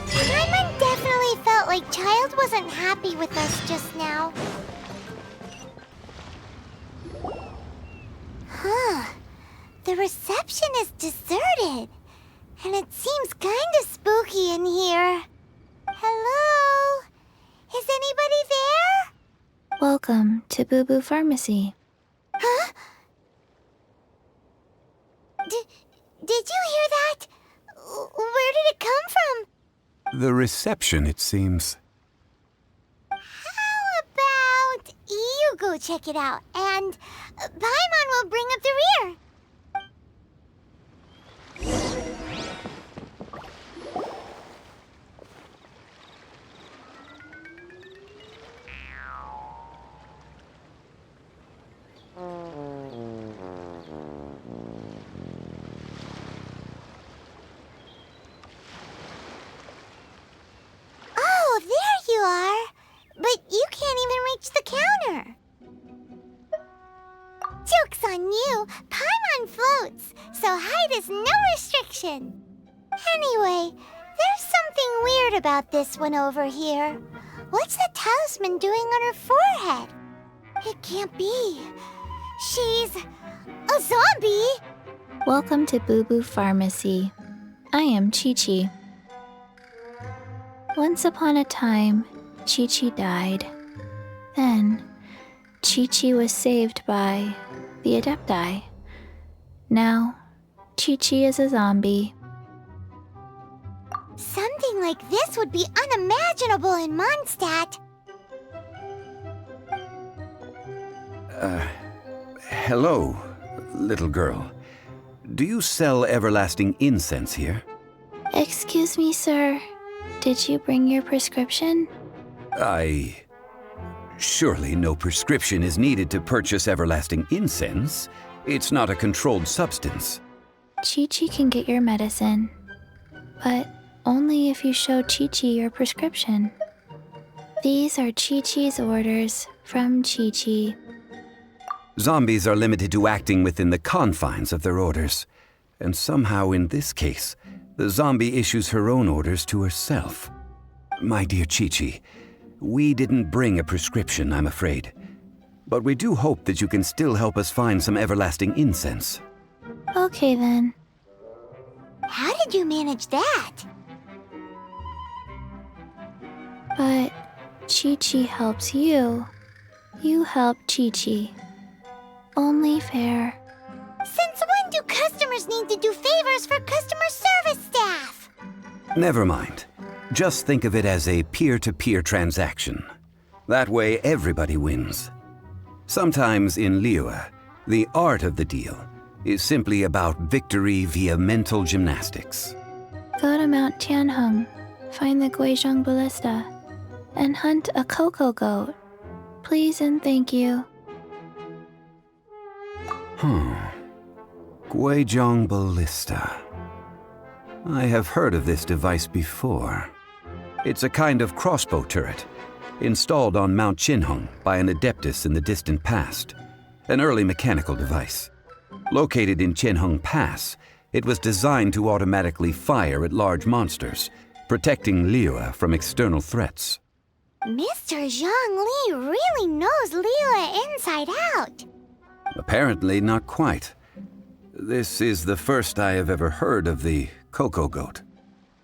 Paimon definitely felt like Childe wasn't happy with us just now. Huh. The reception is deserted. And it seems kinda spooky in here. Hello? Is anybody there? Welcome to Boo Boo Pharmacy. Huh? Did you hear that? Where did it come from? The reception, it seems. How about you go check it out, and Paimon will bring up the rear. Oh, there you are. But you can't even reach the counter. Joke's on you. Paimon floats, so height is no restriction. Anyway, there's something weird about this one over here. What's the talisman doing on her forehead? It can't be. She's a zombie. Welcome to Boo Boo Pharmacy. I am Chi-Chi. Once upon a time, Chi-Chi died. Then, Chi-Chi was saved by the Adepti. Now, Chi-Chi is a zombie. Something like this would be unimaginable in Mondstadt. Hello, little girl. Do you sell everlasting incense here? Excuse me, sir. Did you bring your prescription? Surely no prescription is needed to purchase everlasting incense. It's not a controlled substance. Chi-Chi can get your medicine, but only if you show Chi-Chi your prescription. These are Chi-Chi's orders from Chi-Chi. Zombies are limited to acting within the confines of their orders. And somehow in this case, the zombie issues her own orders to herself. My dear Chi-Chi, we didn't bring a prescription, I'm afraid. But we do hope that you can still help us find some everlasting incense. Okay then. How did you manage that? But Chi-Chi helps you. You help Chi-Chi. Only fair. Since when do customers need to do favors for customer service staff? Never mind. Just think of it as a peer-to-peer transaction. That way everybody wins. Sometimes in Liyue, the art of the deal is simply about victory via mental gymnastics. Go to Mount Tianheng, find the Guizhong Ballista, and hunt a cocoa goat. Please and thank you. Guizhong Ballista. I have heard of this device before. It's a kind of crossbow turret, installed on Mount Qinheng by an adeptus in the distant past. An early mechanical device. Located in Qinheng Pass, it was designed to automatically fire at large monsters, protecting Liyue from external threats. Mr. Zhang Li really knows Liyue inside out. Apparently not quite. This is the first I have ever heard of the cocoa goat.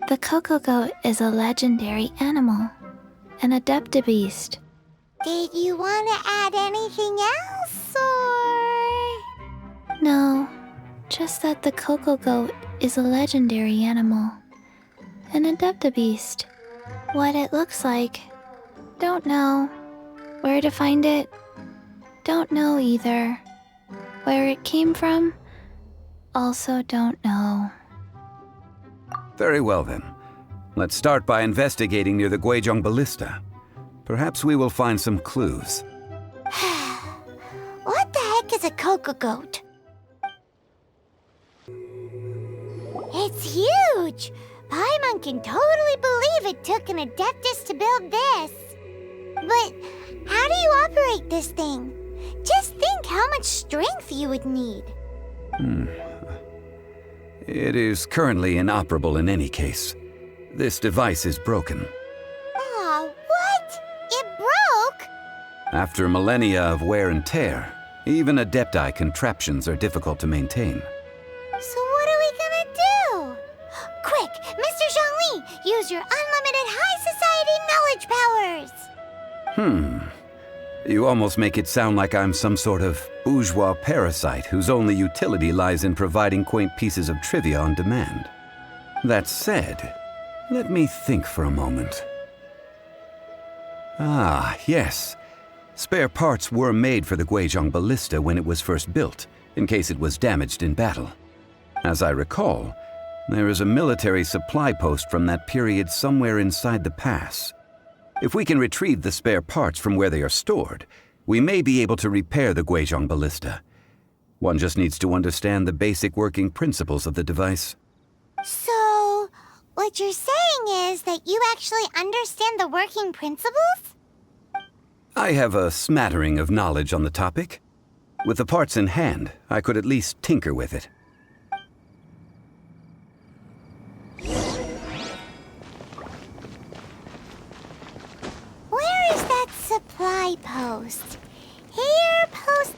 The cocoa goat is a legendary animal, an adeptabeast. Did you want to add anything else, or...? No, just that the cocoa goat is a legendary animal. An adeptabeast. What it looks like. Don't know. Where to find it? Don't know either. Where it came from? Also don't know. Very well then. Let's start by investigating near the Guizhong Ballista. Perhaps we will find some clues. What the heck is a cocoa goat? It's huge! Paimon can totally believe it took an Adeptus to build this. But how do you operate this thing? Just think how much strength you would need. It is currently inoperable in any case. This device is broken. Aw, what? It broke? After millennia of wear and tear, even Adepti contraptions are difficult to maintain. So what are we gonna do? Quick, Mr. Zhongli, use your unlimited high society knowledge powers! You almost make it sound like I'm some sort of bourgeois parasite whose only utility lies in providing quaint pieces of trivia on demand. That said, let me think for a moment. Ah, yes. Spare parts were made for the Guizhong Ballista when it was first built, in case it was damaged in battle. As I recall, there is a military supply post from that period somewhere inside the pass. If we can retrieve the spare parts from where they are stored, we may be able to repair the Guizhong Ballista. One just needs to understand the basic working principles of the device. So, what you're saying is that you actually understand the working principles? I have a smattering of knowledge on the topic. With the parts in hand, I could at least tinker with it. Where is that supply post? Here, post...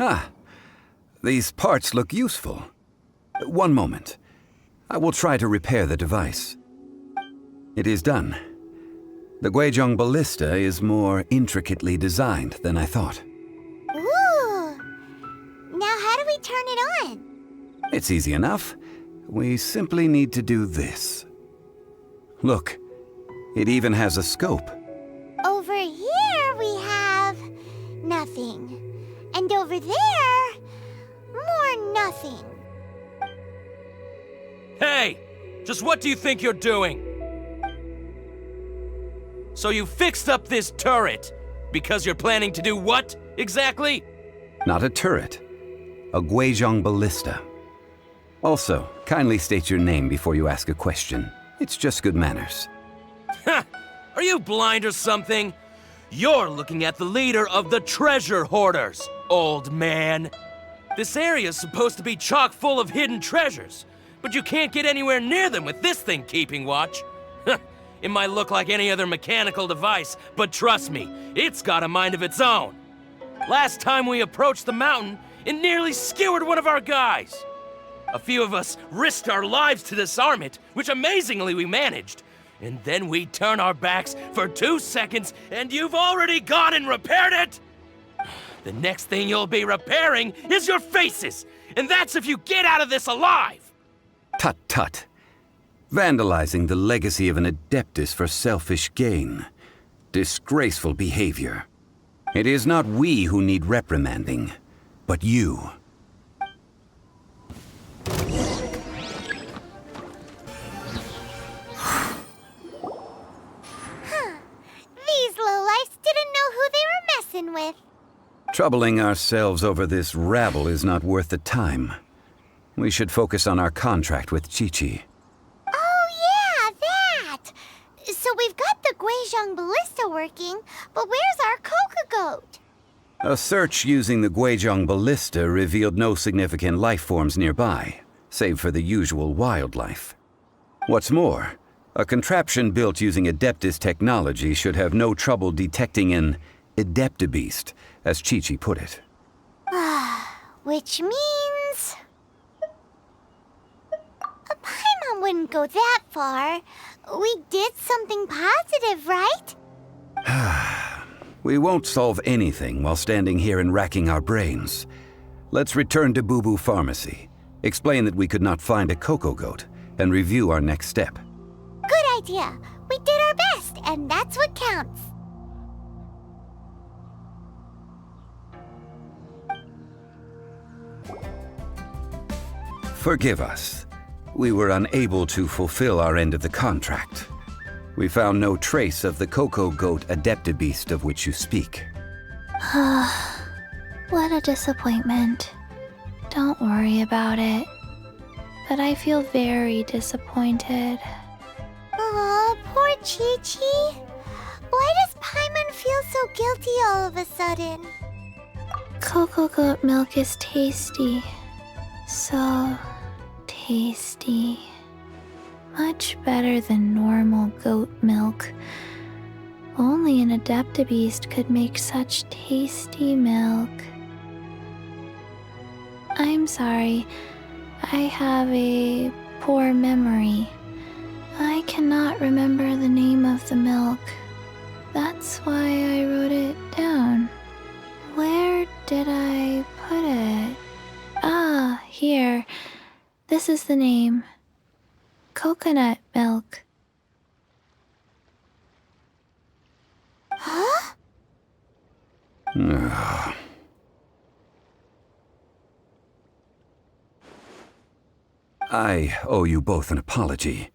Ah, these parts look useful. One moment. I will try to repair the device. It is done. The Guizhong Ballista is more intricately designed than I thought. Ooh! Now how do we turn it on? It's easy enough. We simply need to do this. Look, it even has a scope. Over here we have... nothing. And over there... more nothing. Hey! Just what do you think you're doing? So you fixed up this turret because you're planning to do what, exactly? Not a turret. A Guizhong Ballista. Also, kindly state your name before you ask a question. It's just good manners. Ha! Are you blind or something? You're looking at the leader of the treasure hoarders, old man. This area's supposed to be chock full of hidden treasures, but you can't get anywhere near them with this thing keeping watch. It might look like any other mechanical device, but trust me, it's got a mind of its own. Last time we approached the mountain, it nearly skewered one of our guys. A few of us risked our lives to disarm it, which amazingly we managed. And then we turn our backs for 2 seconds, and you've already gone and repaired it? The next thing you'll be repairing is your faces, and that's if you get out of this alive! Tut tut. Vandalizing the legacy of an Adeptus for selfish gain. Disgraceful behavior. It is not we who need reprimanding, but you. These lowlifes didn't know who they were messing with. Troubling ourselves over this rabble is not worth the time. We should focus on our contract with Chi-Chi. Oh yeah, that! So we've got the Guizhong Ballista working, but where's our cocoa goat? A search using the Guizhong ballista revealed no significant life forms nearby, save for the usual wildlife. What's more, a contraption built using Adeptus technology should have no trouble detecting an Adeptabeast, as Chi-Chi put it. Which means... Paimon wouldn't go that far. We did something positive, right? We won't solve anything while standing here and racking our brains. Let's return to Boo Boo Pharmacy, explain that we could not find a Coco Goat, and review our next step. Good idea. We did our best, and that's what counts. Forgive us. We were unable to fulfill our end of the contract. We found no trace of the Coco Goat Adeptabeast of which you speak. What a disappointment. Don't worry about it. But I feel very disappointed. Aw, poor Chi-Chi. Why does Paimon feel so guilty all of a sudden? Coco goat milk is tasty. So tasty. Much better than normal goat milk. Only an Adeptabeast could make such tasty milk. I'm sorry. I have a poor memory. I cannot remember the name of the milk. That's why I wrote it down. Where did I put it? Ah, here. This is the name. Coconut milk. Huh? I owe you both an apology.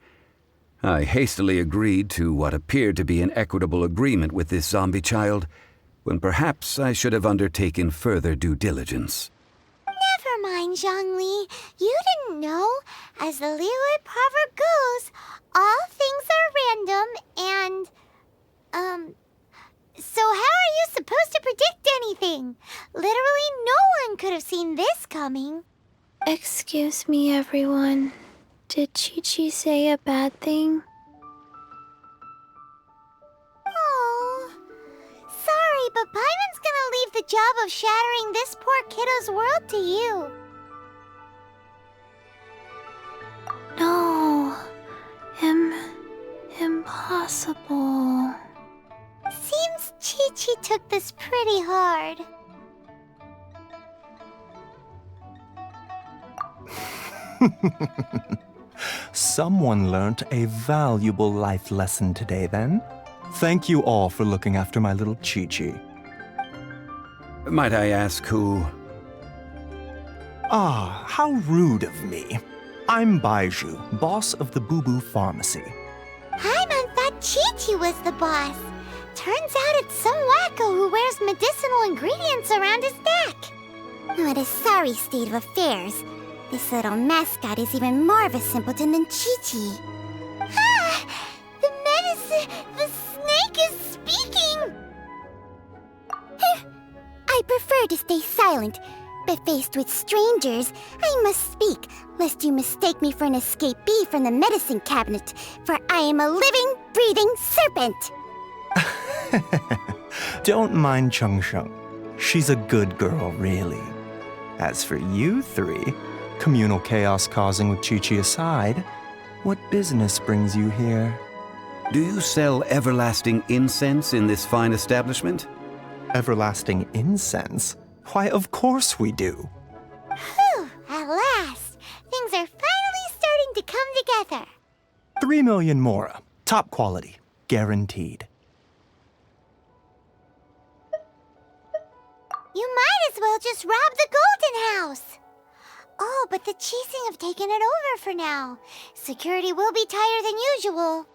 I hastily agreed to what appeared to be an equitable agreement with this zombie child, when perhaps I should have undertaken further due diligence. Never mind, Zhongli. You didn't know. As the Liyue proverb goes, all things are random and... So how are you supposed to predict anything? Literally no one could have seen this coming. Excuse me, everyone. Did Chi-Chi say a bad thing? Oh, sorry, but Paimon's gonna leave the job of shattering this poor kiddo's world to you. No. Impossible. Seems Chi-Chi took this pretty hard. Someone learnt a valuable life lesson today, then. Thank you all for looking after my little Chi-Chi. Might I ask who? Ah, how rude of me. I'm Baiju, boss of the Boo Boo Pharmacy. Paimon thought Chi-Chi was the boss. Turns out it's some wacko who wears medicinal ingredients around his neck. What a sorry state of affairs. This little mascot is even more of a simpleton than Chi-Chi. Ah! The snake is speaking! I prefer to stay silent, but faced with strangers, I must speak, lest you mistake me for an escapee from the medicine cabinet, for I am a living, breathing serpent! Don't mind Chung Sheng. She's a good girl, really. As for you three, communal chaos causing with Chi-Chi aside, what business brings you here? Do you sell everlasting incense in this fine establishment? Everlasting incense? Why, of course we do. Whew, at last! Things are finally starting to come together. 3 million mora. Top quality. Guaranteed. You might as well just rob the Golden House. Oh, but the Chising have taken it over for now. Security will be tighter than usual.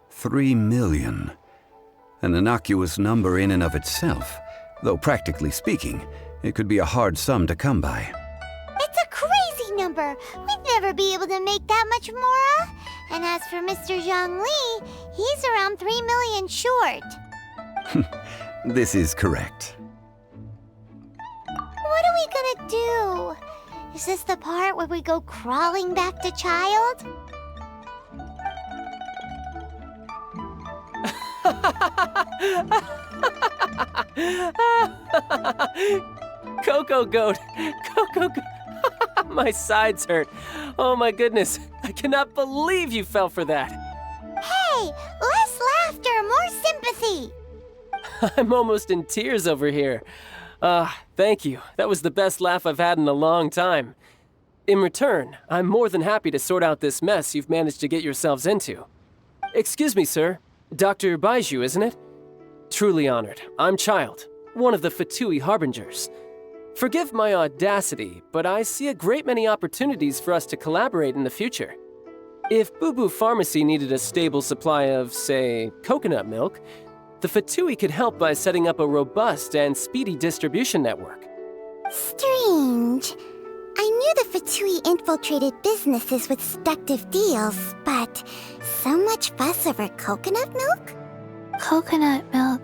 3 million. An innocuous number in and of itself, though practically speaking, it could be a hard sum to come by. It's a crazy number. We'd never be able to make that much mora. And as for Mr. Zhongli, he's around 3 million short. This is correct. What are we gonna do? Is this the part where we go crawling back to child? Coco Goat! Coco Goat! My sides hurt. Oh my goodness. I cannot believe you fell for that. Hey, less laughter, more sympathy. I'm almost in tears over here. Thank you. That was the best laugh I've had in a long time. In return, I'm more than happy to sort out this mess you've managed to get yourselves into. Excuse me, sir. Dr. Baiju, isn't it? Truly honored. I'm Child, one of the Fatui Harbingers. Forgive my audacity, but I see a great many opportunities for us to collaborate in the future. If Boo Boo Pharmacy needed a stable supply of, say, coconut milk, the Fatui could help by setting up a robust and speedy distribution network. Strange. I knew the Fatui infiltrated businesses with seductive deals, but so much fuss over coconut milk? Coconut milk.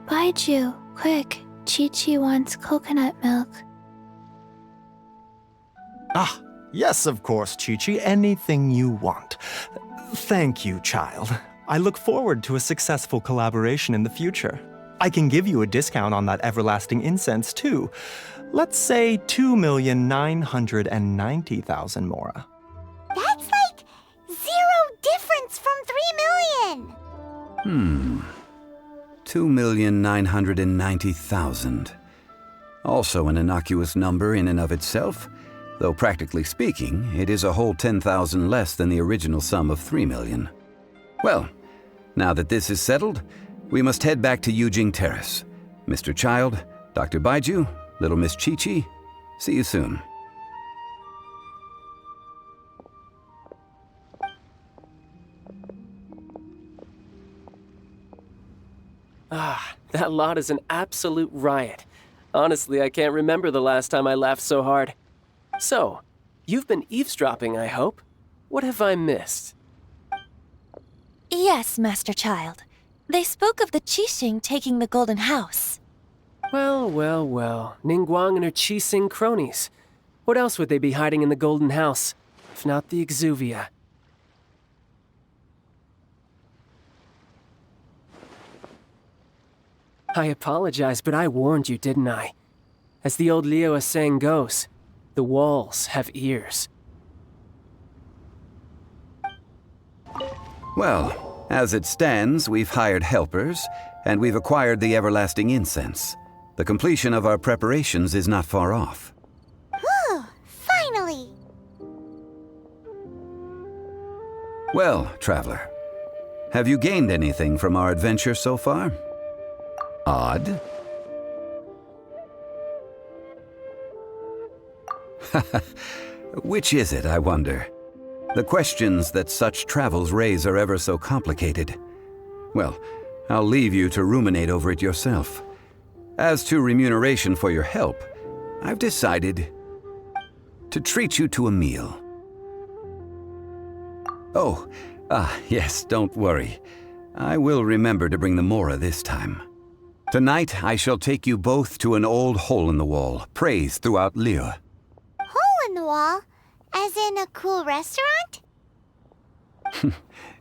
Baiju, quick. Chi-Chi wants coconut milk. Ah, yes, of course, Chi-Chi. Anything you want. Thank you, child. I look forward to a successful collaboration in the future. I can give you a discount on that everlasting incense, too. Let's say 2,990,000 mora. That's like 0 difference from 3 million. 2,990,000. Also an innocuous number in and of itself, though practically speaking, it is a whole 10,000 less than the original sum of 3 million. Well, now that this is settled, we must head back to Yujing Terrace. Mr. Child, Dr. Baiju, little Miss Chi-Chi, see you soon. That lot is an absolute riot. Honestly, I can't remember the last time I laughed so hard. So, you've been eavesdropping, I hope? What have I missed? Yes, Master Child. They spoke of the Qixing taking the Golden House. Well, well, well. Ningguang and her Qixing cronies. What else would they be hiding in the Golden House, if not the Exuvia? I apologize, but I warned you, didn't I? As the old Liu saying goes, the walls have ears. Well, as it stands, we've hired helpers, and we've acquired the everlasting incense. The completion of our preparations is not far off. Whew, finally! Well, traveler, have you gained anything from our adventure so far? Odd? Which is it, I wonder? The questions that such travels raise are ever so complicated. Well, I'll leave you to ruminate over it yourself. As to remuneration for your help, I've decided to treat you to a meal. Oh, yes, don't worry. I will remember to bring the mora this time. Tonight, I shall take you both to an old hole-in-the-wall, praised throughout Liu. Hole in the wall? As in a cool restaurant?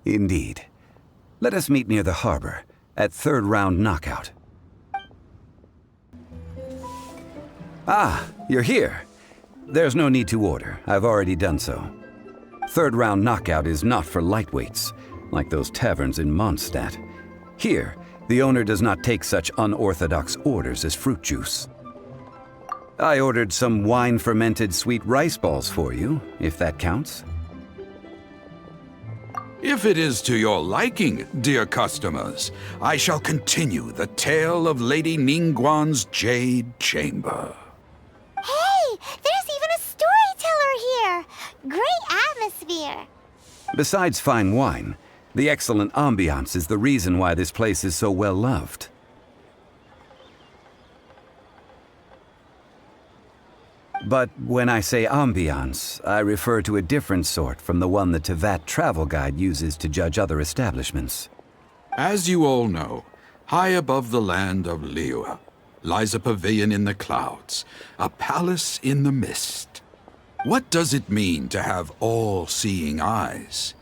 Indeed. Let us meet near the harbor, at 3rd round knockout. Ah, you're here. There's no need to order. I've already done so. 3rd round knockout is not for lightweights, like those taverns in Mondstadt. Here, the owner does not take such unorthodox orders as fruit juice. I ordered some wine-fermented sweet rice balls for you, if that counts. If it is to your liking, dear customers, I shall continue the tale of Lady Ningguang's Jade Chamber. Hey, there's even a storyteller here! Great atmosphere! Besides fine wine, the excellent ambiance is the reason why this place is so well loved. But when I say ambiance, I refer to a different sort from the one the Tevat travel guide uses to judge other establishments. As you all know, High above the land of Liyue lies a pavilion in the clouds, a palace in the mist. What does it mean to have all-seeing eyes?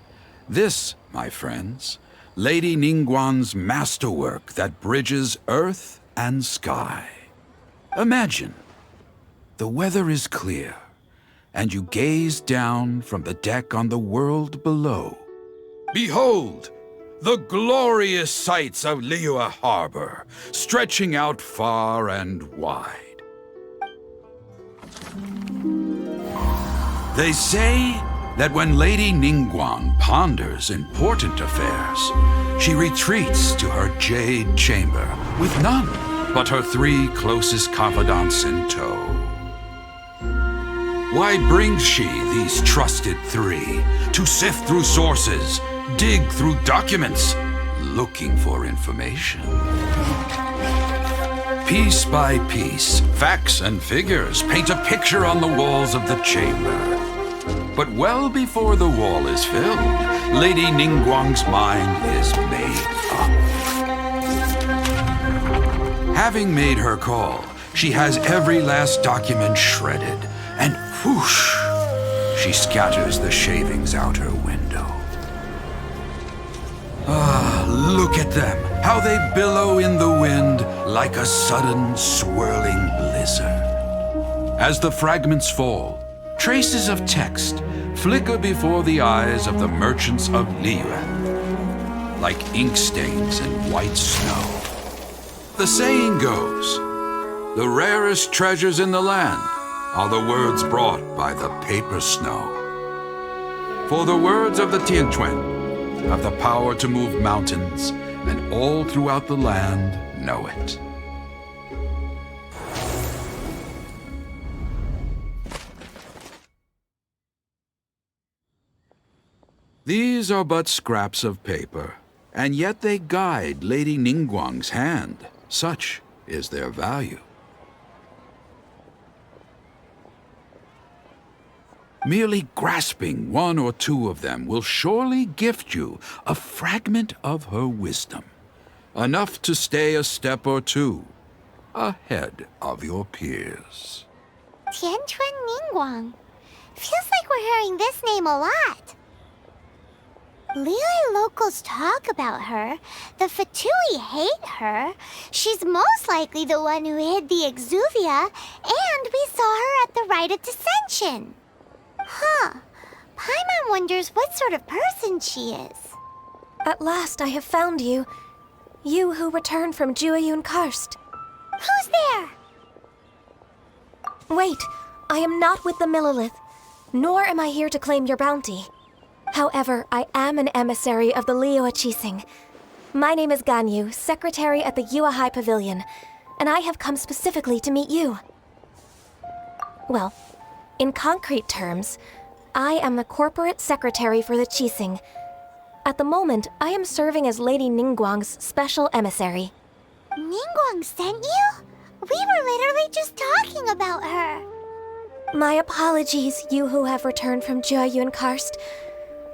This, my friends, Lady Ningguang's masterwork that bridges earth and sky. Imagine, the weather is clear, and you gaze down from the deck on the world below. Behold, the glorious sights of Liyue Harbor, stretching out far and wide. They say that when Lady Ningguang ponders important affairs, she retreats to her jade chamber with none but her 3 closest confidants in tow. Why brings she these trusted 3 to sift through sources, dig through documents, looking for information? Piece by piece, facts and figures paint a picture on the walls of the chamber. But well before the wall is filled, Lady Ningguang's mind is made up. Having made her call, she has every last document shredded, and whoosh, she scatters the shavings out her window. Ah, look at them, how they billow in the wind like a sudden swirling blizzard. As the fragments fall, traces of text flicker before the eyes of the merchants of Liyue, like ink stains in white snow. The saying goes, the rarest treasures in the land are the words brought by the paper snow. For the words of the Tianquan have the power to move mountains, and all throughout the land know it. These are but scraps of paper, and yet they guide Lady Ningguang's hand. Such is their value. Merely grasping 1 or 2 of them will surely gift you a fragment of her wisdom, enough to stay a step or 2 ahead of your peers. Tianquan Ningguang. Feels like we're hearing this name a lot. Liyue locals talk about her. The Fatui hate her. She's most likely the one who hid the Exuvia, and we saw her at the Rite of Dissension. Huh. Paimon wonders what sort of person she is. At last I have found you. You who returned from Jueyun Karst. Who's there? Wait, I am not with the Millelith, nor am I here to claim your bounty. However, I am an emissary of the Liyue Qixing. My name is Ganyu, secretary at the Yuehai Pavilion, and I have come specifically to meet you. Well, in concrete terms, I am the corporate secretary for the Qixing. At the moment, I am serving as Lady Ningguang's special emissary. Ningguang sent you? We were literally just talking about her. My apologies, you who have returned from Jueyun Karst.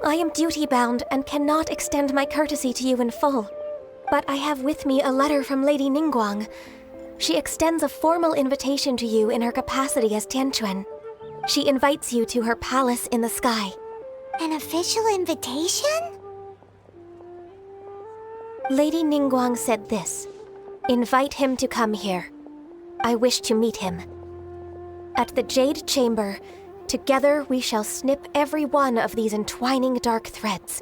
I am duty-bound and cannot extend my courtesy to you in full. But I have with me a letter from Lady Ningguang. She extends a formal invitation to you in her capacity as Tianquan. She invites you to her palace in the sky. An official invitation? Lady Ningguang said this. Invite him to come here. I wish to meet him. At the Jade Chamber, together we shall snip every one of these entwining dark threads.